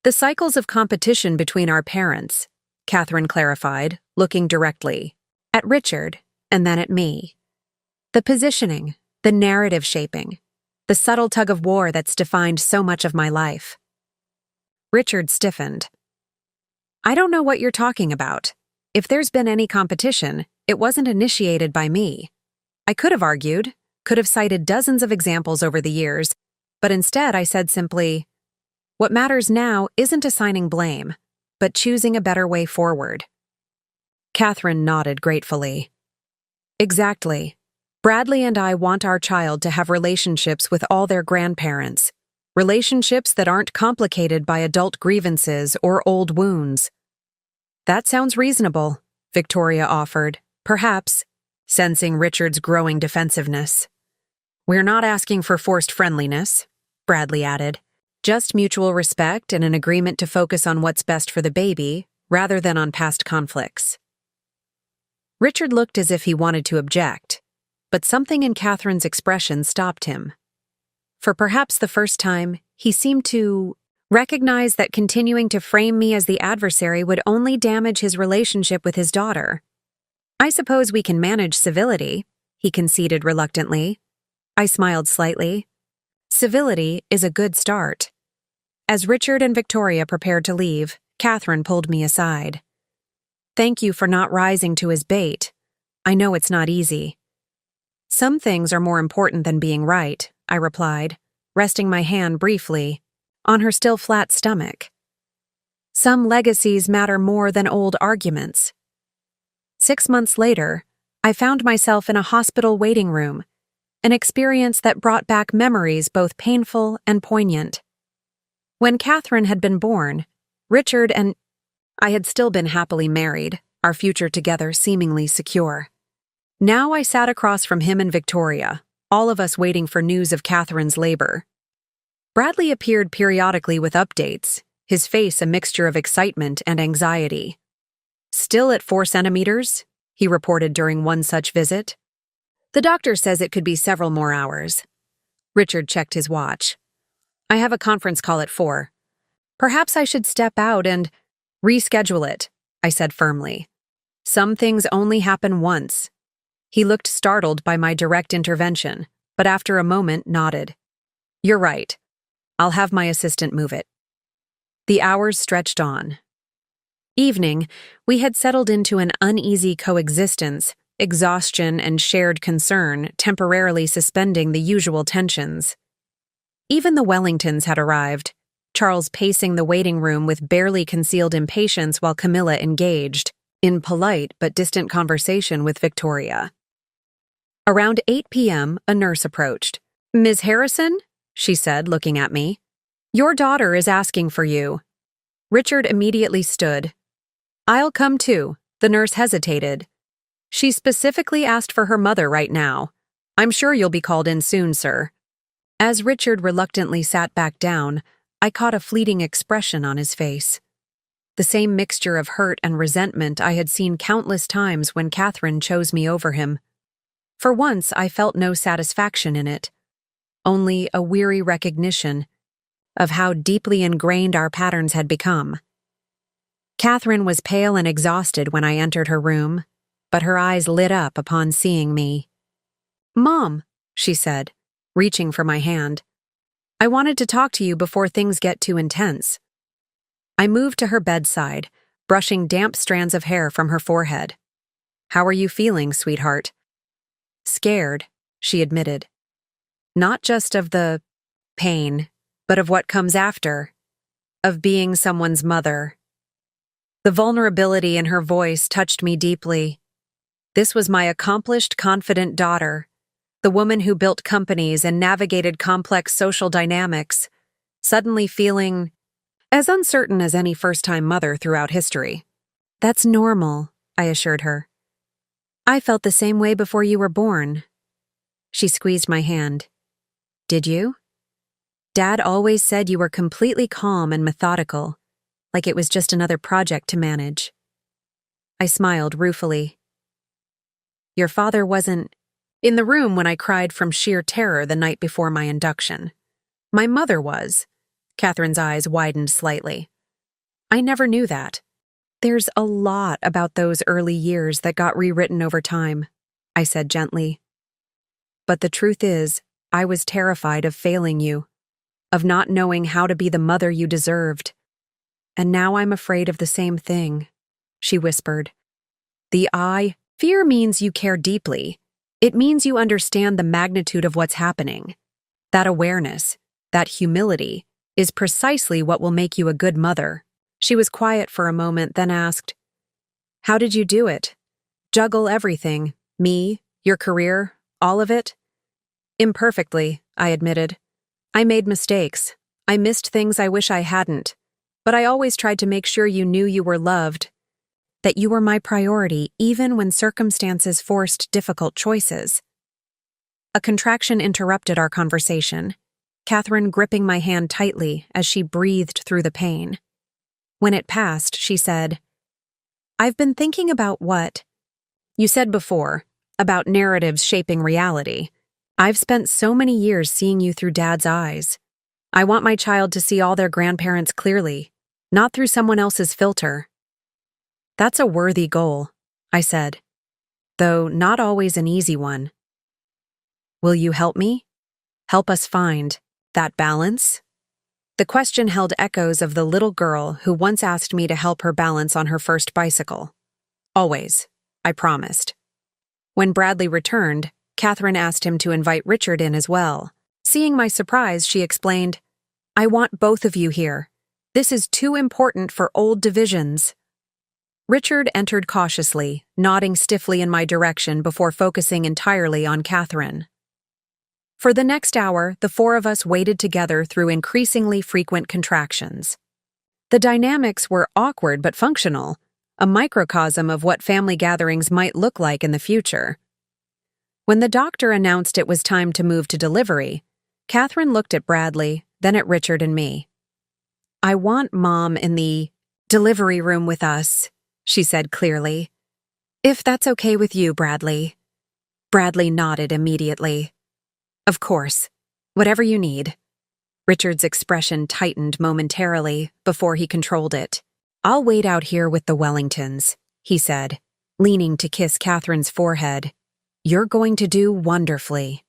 The cycles of competition between our parents, Catherine clarified, looking directly at Richard and then at me. The positioning, the narrative shaping, the subtle tug of war that's defined so much of my life. Richard stiffened. I don't know what you're talking about. If there's been any competition, it wasn't initiated by me. I could have argued, could have cited dozens of examples over the years, but instead I said simply, what matters now isn't assigning blame, but choosing a better way forward. Catherine nodded gratefully. Exactly. Bradley and I want our child to have relationships with all their grandparents, relationships that aren't complicated by adult grievances or old wounds. That sounds reasonable, Victoria offered, perhaps, sensing Richard's growing defensiveness. We're not asking for forced friendliness, Bradley added, just mutual respect and an agreement to focus on what's best for the baby, rather than on past conflicts. Richard looked as if he wanted to object, but something in Catherine's expression stopped him. For perhaps the first time, he seemed to recognize that continuing to frame me as the adversary would only damage his relationship with his daughter. I suppose we can manage civility, he conceded reluctantly. I smiled slightly. Civility is a good start. As Richard and Victoria prepared to leave, Catherine pulled me aside. Thank you for not rising to his bait. I know it's not easy. Some things are more important than being right, I replied, resting my hand briefly on her still flat stomach. Some legacies matter more than old arguments. 6 months later, I found myself in a hospital waiting room, an experience that brought back memories both painful and poignant. When Catherine had been born, Richard and I had still been happily married, our future together seemingly secure. Now I sat across from him and Victoria, all of us waiting for news of Catherine's labor. Bradley appeared periodically with updates, his face a mixture of excitement and anxiety. Still at 4 centimeters, he reported during one such visit. The doctor says it could be several more hours. Richard checked his watch. I have a conference call at 4. Perhaps I should step out and reschedule it, I said firmly. Some things only happen once. He looked startled by my direct intervention, but after a moment nodded. You're right. I'll have my assistant move it. The hours stretched on. Evening, we had settled into an uneasy coexistence, exhaustion and shared concern temporarily suspending the usual tensions. Even the Wellingtons had arrived, Charles pacing the waiting room with barely concealed impatience while Camilla engaged in polite but distant conversation with Victoria. Around 8 p.m., a nurse approached. Ms. Harrison, she said, looking at me. Your daughter is asking for you. Richard immediately stood. I'll come too, the nurse hesitated. She specifically asked for her mother right now. I'm sure you'll be called in soon, sir. As Richard reluctantly sat back down, I caught a fleeting expression on his face. The same mixture of hurt and resentment I had seen countless times when Catherine chose me over him. For once, I felt no satisfaction in it, only a weary recognition of how deeply ingrained our patterns had become. Catherine was pale and exhausted when I entered her room, but her eyes lit up upon seeing me. Mom, she said, reaching for my hand. I wanted to talk to you before things get too intense. I moved to her bedside, brushing damp strands of hair from her forehead. How are you feeling, sweetheart? Scared, she admitted. Not just of the pain, but of what comes after, of being someone's mother. The vulnerability in her voice touched me deeply. This was my accomplished, confident daughter, the woman who built companies and navigated complex social dynamics, suddenly feeling as uncertain as any first-time mother throughout history. That's normal, I assured her. I felt the same way before you were born. She squeezed my hand. Did you? Dad always said you were completely calm and methodical, like it was just another project to manage. I smiled ruefully. Your father wasn't in the room when I cried from sheer terror the night before my induction. My mother was. Catherine's eyes widened slightly. I never knew that. There's a lot about those early years that got rewritten over time, I said gently. But the truth is, I was terrified of failing you, of not knowing how to be the mother you deserved. And now I'm afraid of the same thing, she whispered. Fear means you care deeply. It means you understand the magnitude of what's happening. That awareness, that humility, is precisely what will make you a good mother. She was quiet for a moment, then asked, How did you do it? Juggle everything, me, your career, all of it? Imperfectly, I admitted. I made mistakes. I missed things I wish I hadn't. But I always tried to make sure you knew you were loved, that you were my priority even when circumstances forced difficult choices. A contraction interrupted our conversation, Catherine gripping my hand tightly as she breathed through the pain. When it passed, she said, I've been thinking about what you said before, about narratives shaping reality. I've spent so many years seeing you through Dad's eyes. I want my child to see all their grandparents clearly, not through someone else's filter. That's a worthy goal, I said. though not always an easy one. Will you help me? Help us find that balance? The question held echoes of the little girl who once asked me to help her balance on her first bicycle. Always, I promised. When Bradley returned, Catherine asked him to invite Richard in as well. Seeing my surprise, she explained, "I want both of you here. This is too important for old divisions." Richard entered cautiously, nodding stiffly in my direction before focusing entirely on Catherine. For the next hour, the four of us waited together through increasingly frequent contractions. The dynamics were awkward but functional, a microcosm of what family gatherings might look like in the future. When the doctor announced it was time to move to delivery, Catherine looked at Bradley, then at Richard and me. "I want Mom in the delivery room with us," she said clearly. "If that's okay with you, Bradley." Bradley nodded immediately. "Of course. Whatever you need." Richard's expression tightened momentarily before he controlled it. "I'll wait out here with the Wellingtons," he said, leaning to kiss Catherine's forehead. "You're going to do wonderfully."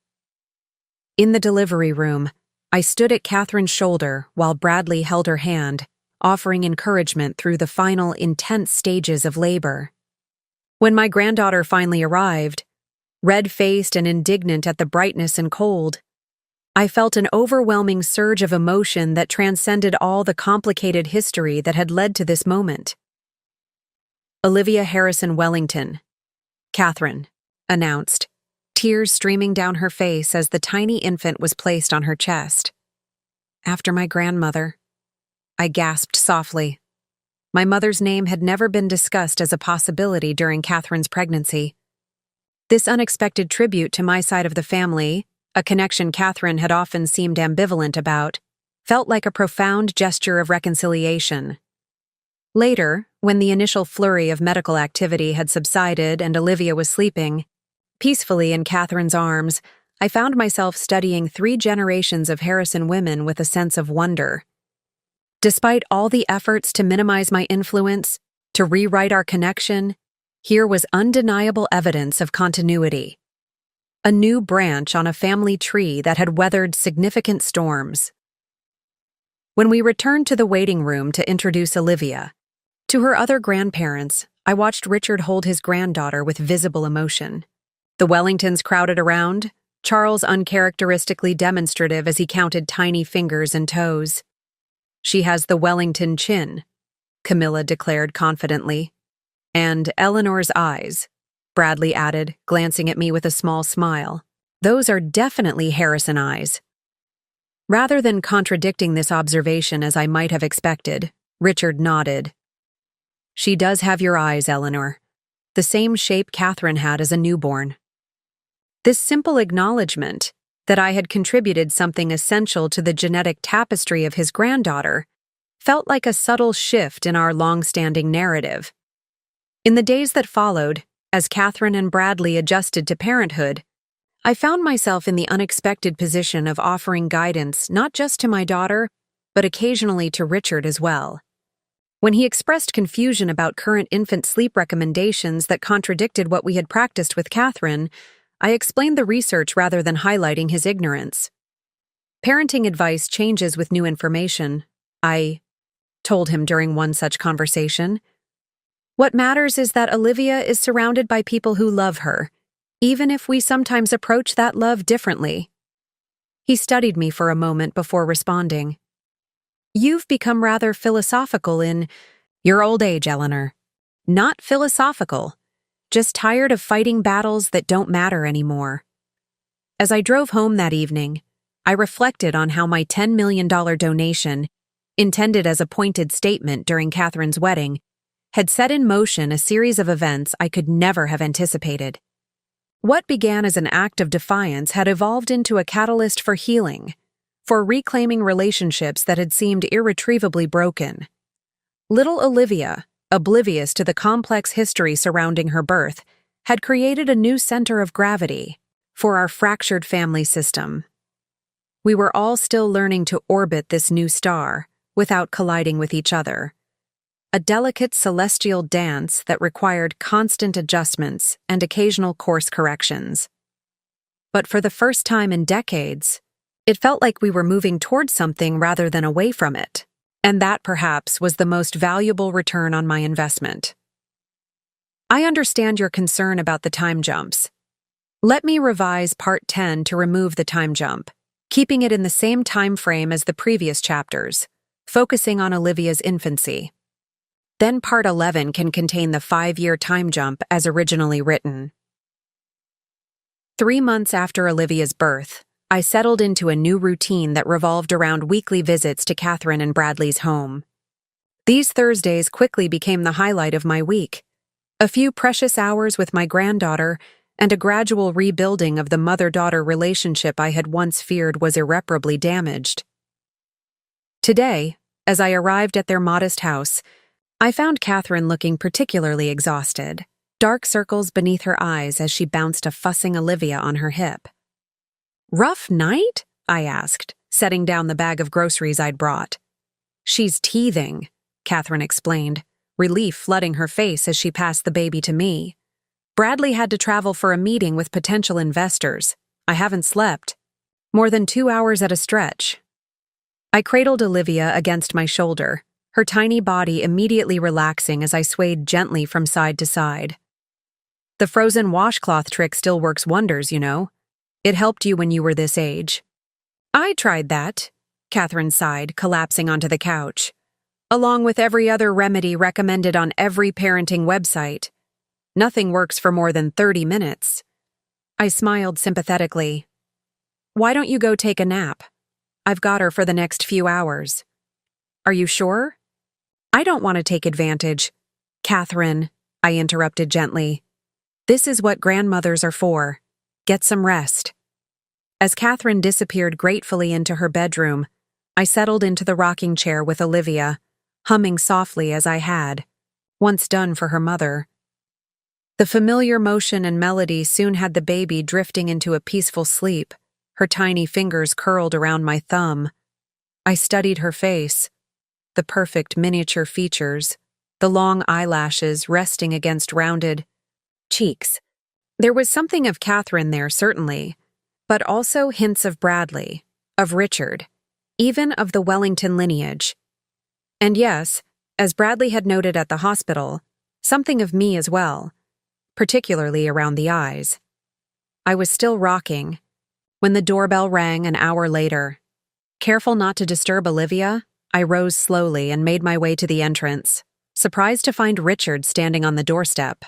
In the delivery room, I stood at Catherine's shoulder while Bradley held her hand, offering encouragement through the final intense stages of labor. When my granddaughter finally arrived, red-faced and indignant at the brightness and cold, I felt an overwhelming surge of emotion that transcended all the complicated history that had led to this moment. "Olivia Harrison Wellington," Catherine announced, tears streaming down her face as the tiny infant was placed on her chest. "After my grandmother," I gasped softly. My mother's name had never been discussed as a possibility during Catherine's pregnancy. This unexpected tribute to my side of the family, a connection Catherine had often seemed ambivalent about, felt like a profound gesture of reconciliation. Later, when the initial flurry of medical activity had subsided and Olivia was sleeping peacefully in Catherine's arms, I found myself studying 3 generations of Harrison women with a sense of wonder. Despite all the efforts to minimize my influence, to rewrite our connection, here was undeniable evidence of continuity. A new branch on a family tree that had weathered significant storms. When we returned to the waiting room to introduce Olivia to her other grandparents, I watched Richard hold his granddaughter with visible emotion. The Wellingtons crowded around, Charles uncharacteristically demonstrative as he counted tiny fingers and toes. "She has the Wellington chin," Camilla declared confidently. "And Eleanor's eyes," Bradley added, glancing at me with a small smile. "Those are definitely Harrison eyes." Rather than contradicting this observation as I might have expected, Richard nodded. "She does have your eyes, Eleanor. The same shape Catherine had as a newborn." This simple acknowledgement that I had contributed something essential to the genetic tapestry of his granddaughter felt like a subtle shift in our long-standing narrative. In the days that followed, as Catherine and Bradley adjusted to parenthood, I found myself in the unexpected position of offering guidance not just to my daughter, but occasionally to Richard as well. When he expressed confusion about current infant sleep recommendations that contradicted what we had practiced with Catherine, I explained the research rather than highlighting his ignorance. "Parenting advice changes with new information," I told him during one such conversation. "What matters is that Olivia is surrounded by people who love her, even if we sometimes approach that love differently." He studied me for a moment before responding. "You've become rather philosophical in your old age, Eleanor." "Not philosophical, just tired of fighting battles that don't matter anymore." As I drove home that evening, I reflected on how my $10 million donation, intended as a pointed statement during Catherine's wedding, had set in motion a series of events I could never have anticipated. What began as an act of defiance had evolved into a catalyst for healing, for reclaiming relationships that had seemed irretrievably broken. Little Olivia, oblivious to the complex history surrounding her birth, had created a new center of gravity for our fractured family system. We were all still learning to orbit this new star without colliding with each other. a delicate celestial dance that required constant adjustments and occasional course corrections. But for the first time in decades, it felt like we were moving towards something rather than away from it, and that perhaps was the most valuable return on my investment. I understand your concern about the time jumps. Let me revise Part 10 to remove the time jump, keeping it in the same time frame as the previous chapters, focusing on Olivia's infancy. Then Part 11 can contain the 5-year time jump as originally written. 3 months after Olivia's birth, I settled into a new routine that revolved around weekly visits to Catherine and Bradley's home. These Thursdays quickly became the highlight of my week. A few precious hours with my granddaughter and a gradual rebuilding of the mother-daughter relationship I had once feared was irreparably damaged. Today, as I arrived at their modest house, I found Catherine looking particularly exhausted, dark circles beneath her eyes as she bounced a fussing Olivia on her hip. "Rough night?" I asked, setting down the bag of groceries I'd brought. "She's teething," Catherine explained, relief flooding her face as she passed the baby to me. "Bradley had to travel for a meeting with potential investors. I haven't slept. More than 2 hours at a stretch." I cradled Olivia against my shoulder, her tiny body immediately relaxing as I swayed gently from side to side. "The frozen washcloth trick still works wonders, you know. It helped you when you were this age." "I tried that," Catherine sighed, collapsing onto the couch. "Along with every other remedy recommended on every parenting website. Nothing works for more than 30 minutes. I smiled sympathetically. "Why don't you go take a nap? I've got her for the next few hours." "Are you sure?" "I don't want to take advantage." "Catherine," I interrupted gently. "This is what grandmothers are for. Get some rest." As Catherine disappeared gratefully into her bedroom, I settled into the rocking chair with Olivia, humming softly as I had, once done for her mother. The familiar motion and melody soon had the baby drifting into a peaceful sleep, her tiny fingers curled around my thumb. I studied her face, the perfect miniature features, the long eyelashes resting against rounded cheeks. There was something of Catherine there, certainly, but also hints of Bradley, of Richard, even of the Wellington lineage. And yes, as Bradley had noted at the hospital, something of me as well, particularly around the eyes. I was still rocking when the doorbell rang an hour later. Careful not to disturb Olivia, I rose slowly and made my way to the entrance, surprised to find Richard standing on the doorstep.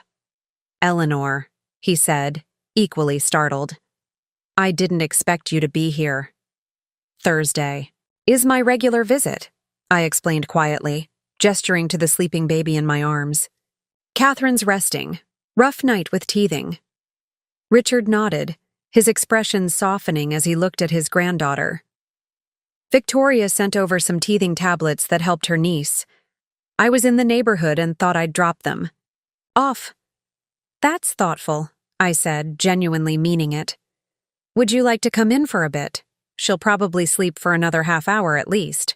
"Eleanor," he said, equally startled. "I didn't expect you to be here." "Thursday is my regular visit," I explained quietly, gesturing to the sleeping baby in my arms. "Catherine's resting. Rough night with teething." Richard nodded, his expression softening as he looked at his granddaughter. "Victoria sent over some teething tablets that helped her niece. I was in the neighborhood and thought I'd drop them off." "That's thoughtful," I said, genuinely meaning it. "Would you like to come in for a bit? She'll probably sleep for another half hour at least."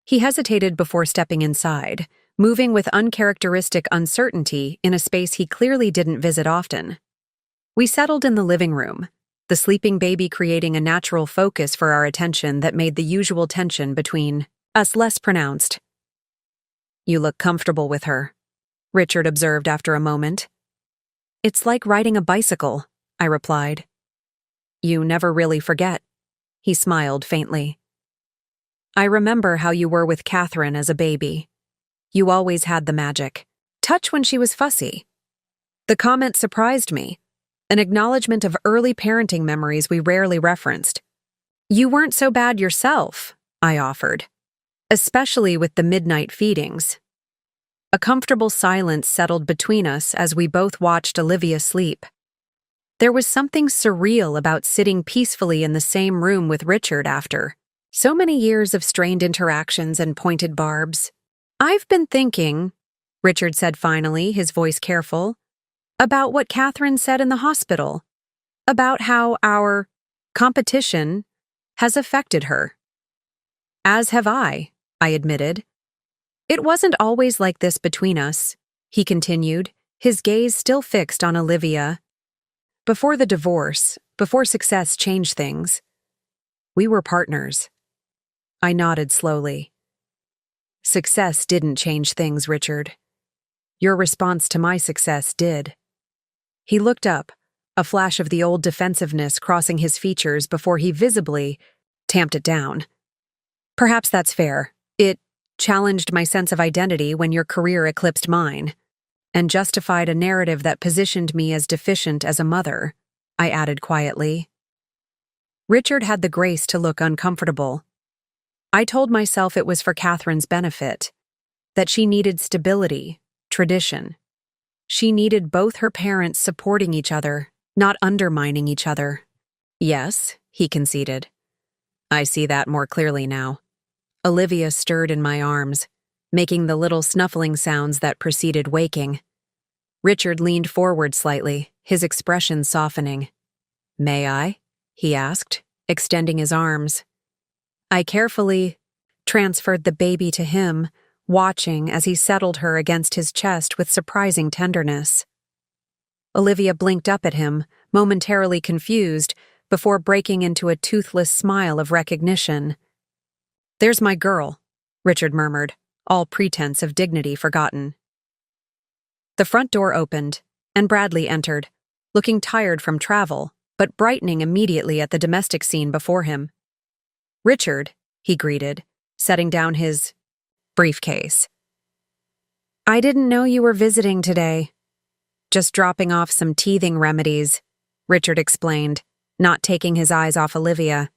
He hesitated before stepping inside, moving with uncharacteristic uncertainty in a space he clearly didn't visit often. We settled in the living room, the sleeping baby creating a natural focus for our attention that made the usual tension between us less pronounced. "You look comfortable with her," Richard observed after a moment. "It's like riding a bicycle," I replied. "You never really forget." He smiled faintly. "I remember how you were with Catherine as a baby. You always had the magic touch when she was fussy." The comment surprised me, an acknowledgement of early parenting memories we rarely referenced. "You weren't so bad yourself," I offered, "especially with the midnight feedings." A comfortable silence settled between us as we both watched Olivia sleep. There was something surreal about sitting peacefully in the same room with Richard after so many years of strained interactions and pointed barbs. "I've been thinking," Richard said finally, his voice careful, "about what Catherine said in the hospital, about how our competition has affected her." "As have I admitted. It wasn't always like this between us, he continued, his gaze still fixed on Olivia. Before the divorce, before success changed things, we were partners. I nodded slowly. Success didn't change things, Richard. Your response to my success did. He looked up, a flash of the old defensiveness crossing his features before he visibly tamped it down. Perhaps that's fair. It challenged my sense of identity when your career eclipsed mine, and justified a narrative that positioned me as deficient as a mother, I added quietly. Richard had the grace to look uncomfortable. I told myself it was for Catherine's benefit, that she needed stability, tradition. She needed both her parents supporting each other, not undermining each other. Yes, he conceded. I see that more clearly now. Olivia stirred in my arms, making the little snuffling sounds that preceded waking. Richard leaned forward slightly, his expression softening. May I? He asked, extending his arms. I carefully transferred the baby to him, watching as he settled her against his chest with surprising tenderness. Olivia blinked up at him, momentarily confused, before breaking into a toothless smile of recognition. There's my girl, Richard murmured, all pretense of dignity forgotten. The front door opened, and Bradley entered, looking tired from travel, but brightening immediately at the domestic scene before him. Richard, he greeted, setting down his briefcase. I didn't know you were visiting today. Just dropping off some teething remedies, Richard explained, not taking his eyes off Olivia,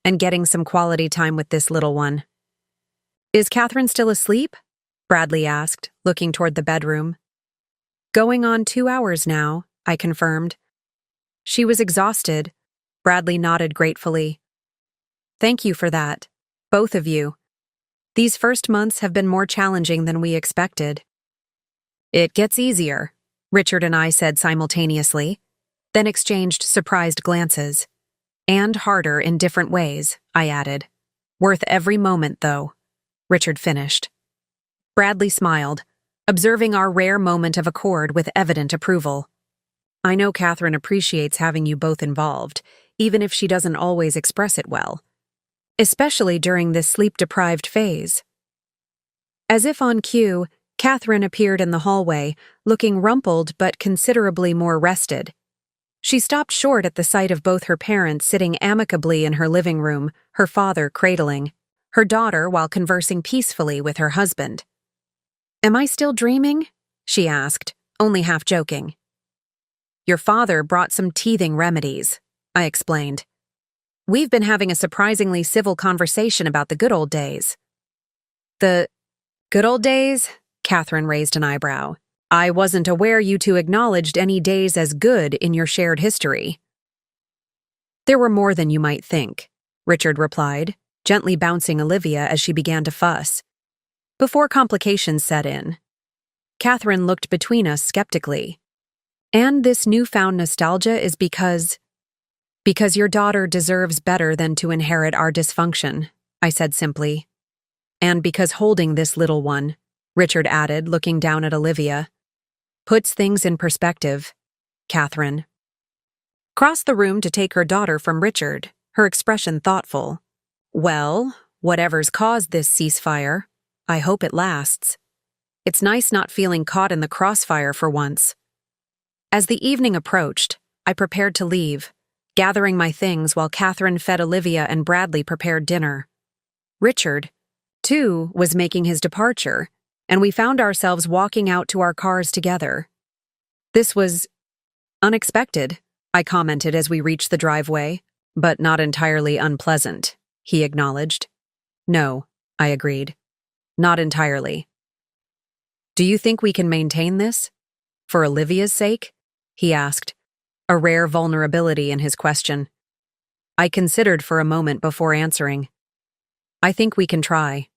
and getting some quality time with this little one. Is Catherine still asleep? Bradley asked, looking toward the bedroom. Going on 2 hours now, I confirmed. She was exhausted. Bradley nodded gratefully. Thank you for that, both of you. These first months have been more challenging than we expected. It gets easier, Richard and I said simultaneously, then exchanged surprised glances. And harder in different ways, I added. Worth every moment, though, Richard finished. Bradley smiled, observing our rare moment of accord with evident approval. I know Catherine appreciates having you both involved, even if she doesn't always express it well. Especially during this sleep-deprived phase. As if on cue, Catherine appeared in the hallway, looking rumpled but considerably more rested. She stopped short at the sight of both her parents sitting amicably in her living room, her father cradling, her daughter while conversing peacefully with her husband. Am I still dreaming? She asked, only half joking. Your father brought some teething remedies, I explained. We've been having a surprisingly civil conversation about the good old days. The good old days? Catherine raised an eyebrow. I wasn't aware you two acknowledged any days as good in your shared history. There were more than you might think, Richard replied, gently bouncing Olivia as she began to fuss. Before complications set in. Catherine looked between us skeptically. And this newfound nostalgia is because your daughter deserves better than to inherit our dysfunction, I said simply. And because holding this little one, Richard added, looking down at Olivia, puts things in perspective, Catherine. Crossed the room to take her daughter from Richard, her expression thoughtful. Well, whatever's caused this ceasefire, I hope it lasts. It's nice not feeling caught in the crossfire for once. As the evening approached, I prepared to leave, gathering my things while Catherine fed Olivia and Bradley prepared dinner. Richard, too, was making his departure, and we found ourselves walking out to our cars together. This was unexpected, I commented as we reached the driveway, but not entirely unpleasant, he acknowledged. No, I agreed. Not entirely. Do you think we can maintain this? For Olivia's sake? He asked, a rare vulnerability in his question. I considered for a moment before answering. I think we can try.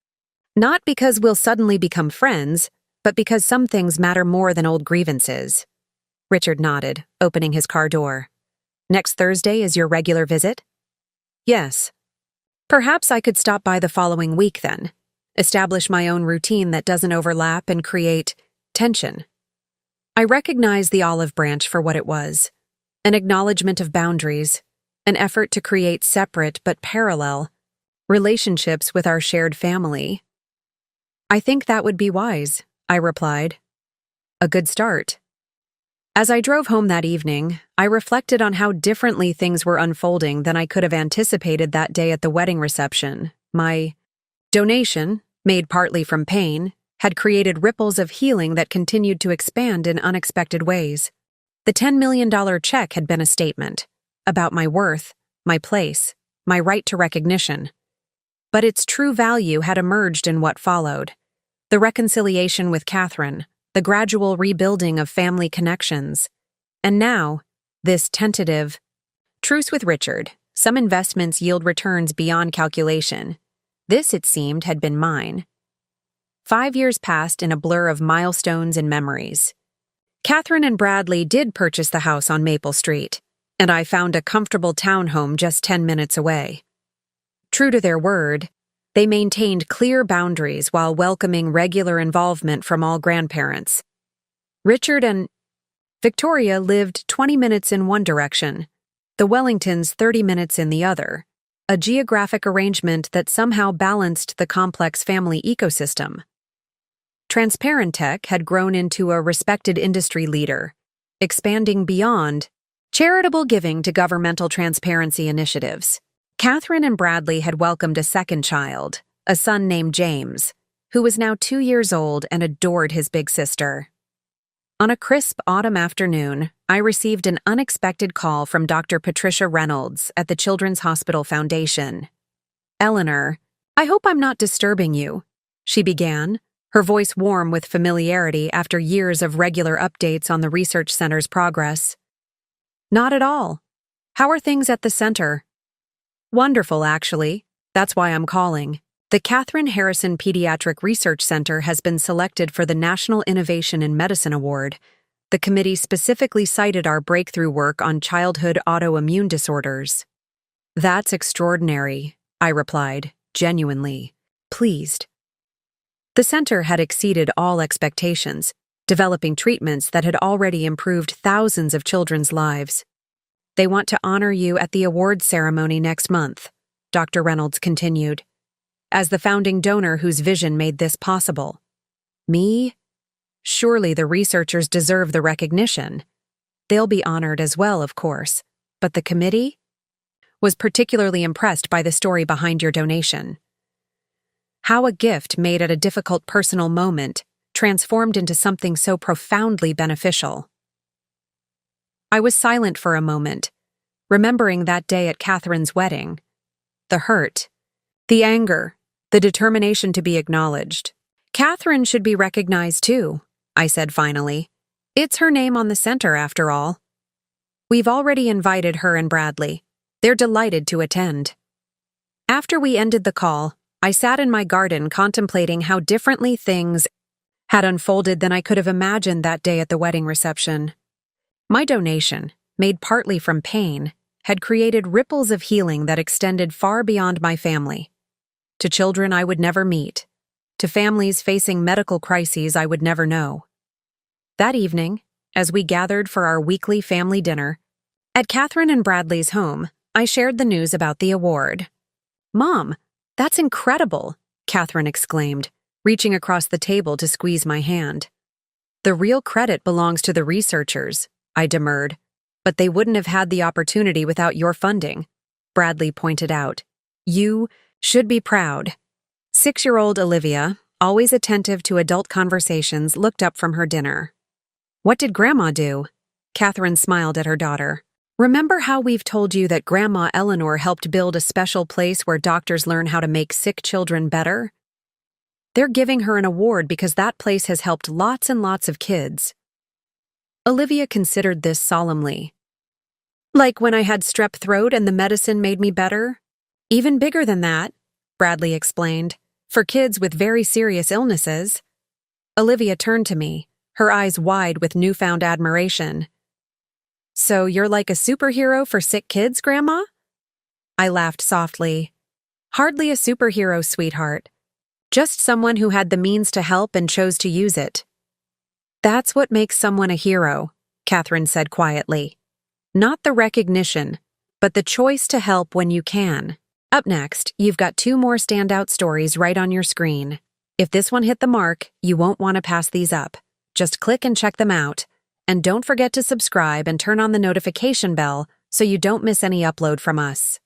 Not because we'll suddenly become friends, but because some things matter more than old grievances. Richard nodded, opening his car door. Next Thursday is your regular visit? Yes. Perhaps I could stop by the following week then. establish my own routine that doesn't overlap and create tension. I recognized the olive branch for what it was, an acknowledgement of boundaries, an effort to create separate but parallel relationships with our shared family. I think that would be wise, I replied. A good start. As I drove home that evening, I reflected on how differently things were unfolding than I could have anticipated that day at the wedding reception. My donation, made partly from pain, had created ripples of healing that continued to expand in unexpected ways. The $10 million check had been a statement about my worth, my place, my right to recognition. But its true value had emerged in what followed. The reconciliation with Catherine, the gradual rebuilding of family connections, and now, this tentative truce with Richard. Some investments yield returns beyond calculation. This, it seemed, had been mine. 5 years passed in a blur of milestones and memories. Catherine and Bradley did purchase the house on Maple Street, and I found a comfortable townhome just 10 minutes away. True to their word, they maintained clear boundaries while welcoming regular involvement from all grandparents. Richard and Victoria lived 20 minutes in one direction, the Wellingtons 30 minutes in the other, a geographic arrangement that somehow balanced the complex family ecosystem. Transparentech had grown into a respected industry leader, expanding beyond charitable giving to governmental transparency initiatives. Catherine and Bradley had welcomed a second child, a son named James, who was now 2 years old and adored his big sister. On a crisp autumn afternoon, I received an unexpected call from Dr. Patricia Reynolds at the Children's Hospital Foundation. "Eleanor, I hope I'm not disturbing you," she began, her voice warm with familiarity after years of regular updates on the research center's progress. "Not at all. How are things at the center?" "Wonderful, actually. That's why I'm calling. The Catherine Harrison Pediatric Research Center has been selected for the National Innovation in Medicine Award. The committee specifically cited our breakthrough work on childhood autoimmune disorders." "That's extraordinary," I replied, genuinely pleased. The center had exceeded all expectations, developing treatments that had already improved thousands of children's lives. "They want to honor you at the awards ceremony next month," Dr. Reynolds continued, "as the founding donor whose vision made this possible." "Me? Surely the researchers deserve the recognition. They'll be honored as well, of course, but the committee was particularly impressed by the story behind your donation. How a gift made at a difficult personal moment transformed into something so profoundly beneficial." I was silent for a moment, remembering that day at Catherine's wedding. The hurt, the anger, the determination to be acknowledged. "Catherine should be recognized too," I said finally. "It's her name on the center, after all." "We've already invited her and Bradley. They're delighted to attend." After we ended the call, I sat in my garden contemplating how differently things had unfolded than I could have imagined that day at the wedding reception. My donation, made partly from pain, had created ripples of healing that extended far beyond my family. To children I would never meet, to families facing medical crises I would never know. That evening, as we gathered for our weekly family dinner, at Catherine and Bradley's home, I shared the news about the award. "Mom, that's incredible," Catherine exclaimed, reaching across the table to squeeze my hand. "The real credit belongs to the researchers," I demurred, "but they wouldn't have had the opportunity without your funding," Bradley pointed out. "You should be proud." 6-year-old Olivia, always attentive to adult conversations, looked up from her dinner. "What did Grandma do?" Catherine smiled at her daughter. "Remember how we've told you that Grandma Eleanor helped build a special place where doctors learn how to make sick children better? They're giving her an award because that place has helped lots and lots of kids." Olivia considered this solemnly. "Like when I had strep throat and the medicine made me better?" "Even bigger than that," Bradley explained, "for kids with very serious illnesses." Olivia turned to me, her eyes wide with newfound admiration. "So you're like a superhero for sick kids, Grandma?" I laughed softly. "Hardly a superhero, sweetheart. Just someone who had the means to help and chose to use it. That's what makes someone a hero, Catherine said quietly. Not the recognition, but the choice to help when you can. Up next, you've got 2 more standout stories right on your screen. If this one hit the mark, you won't want to pass these up. Just click and check them out. And don't forget to subscribe and turn on the notification bell so you don't miss any upload from us.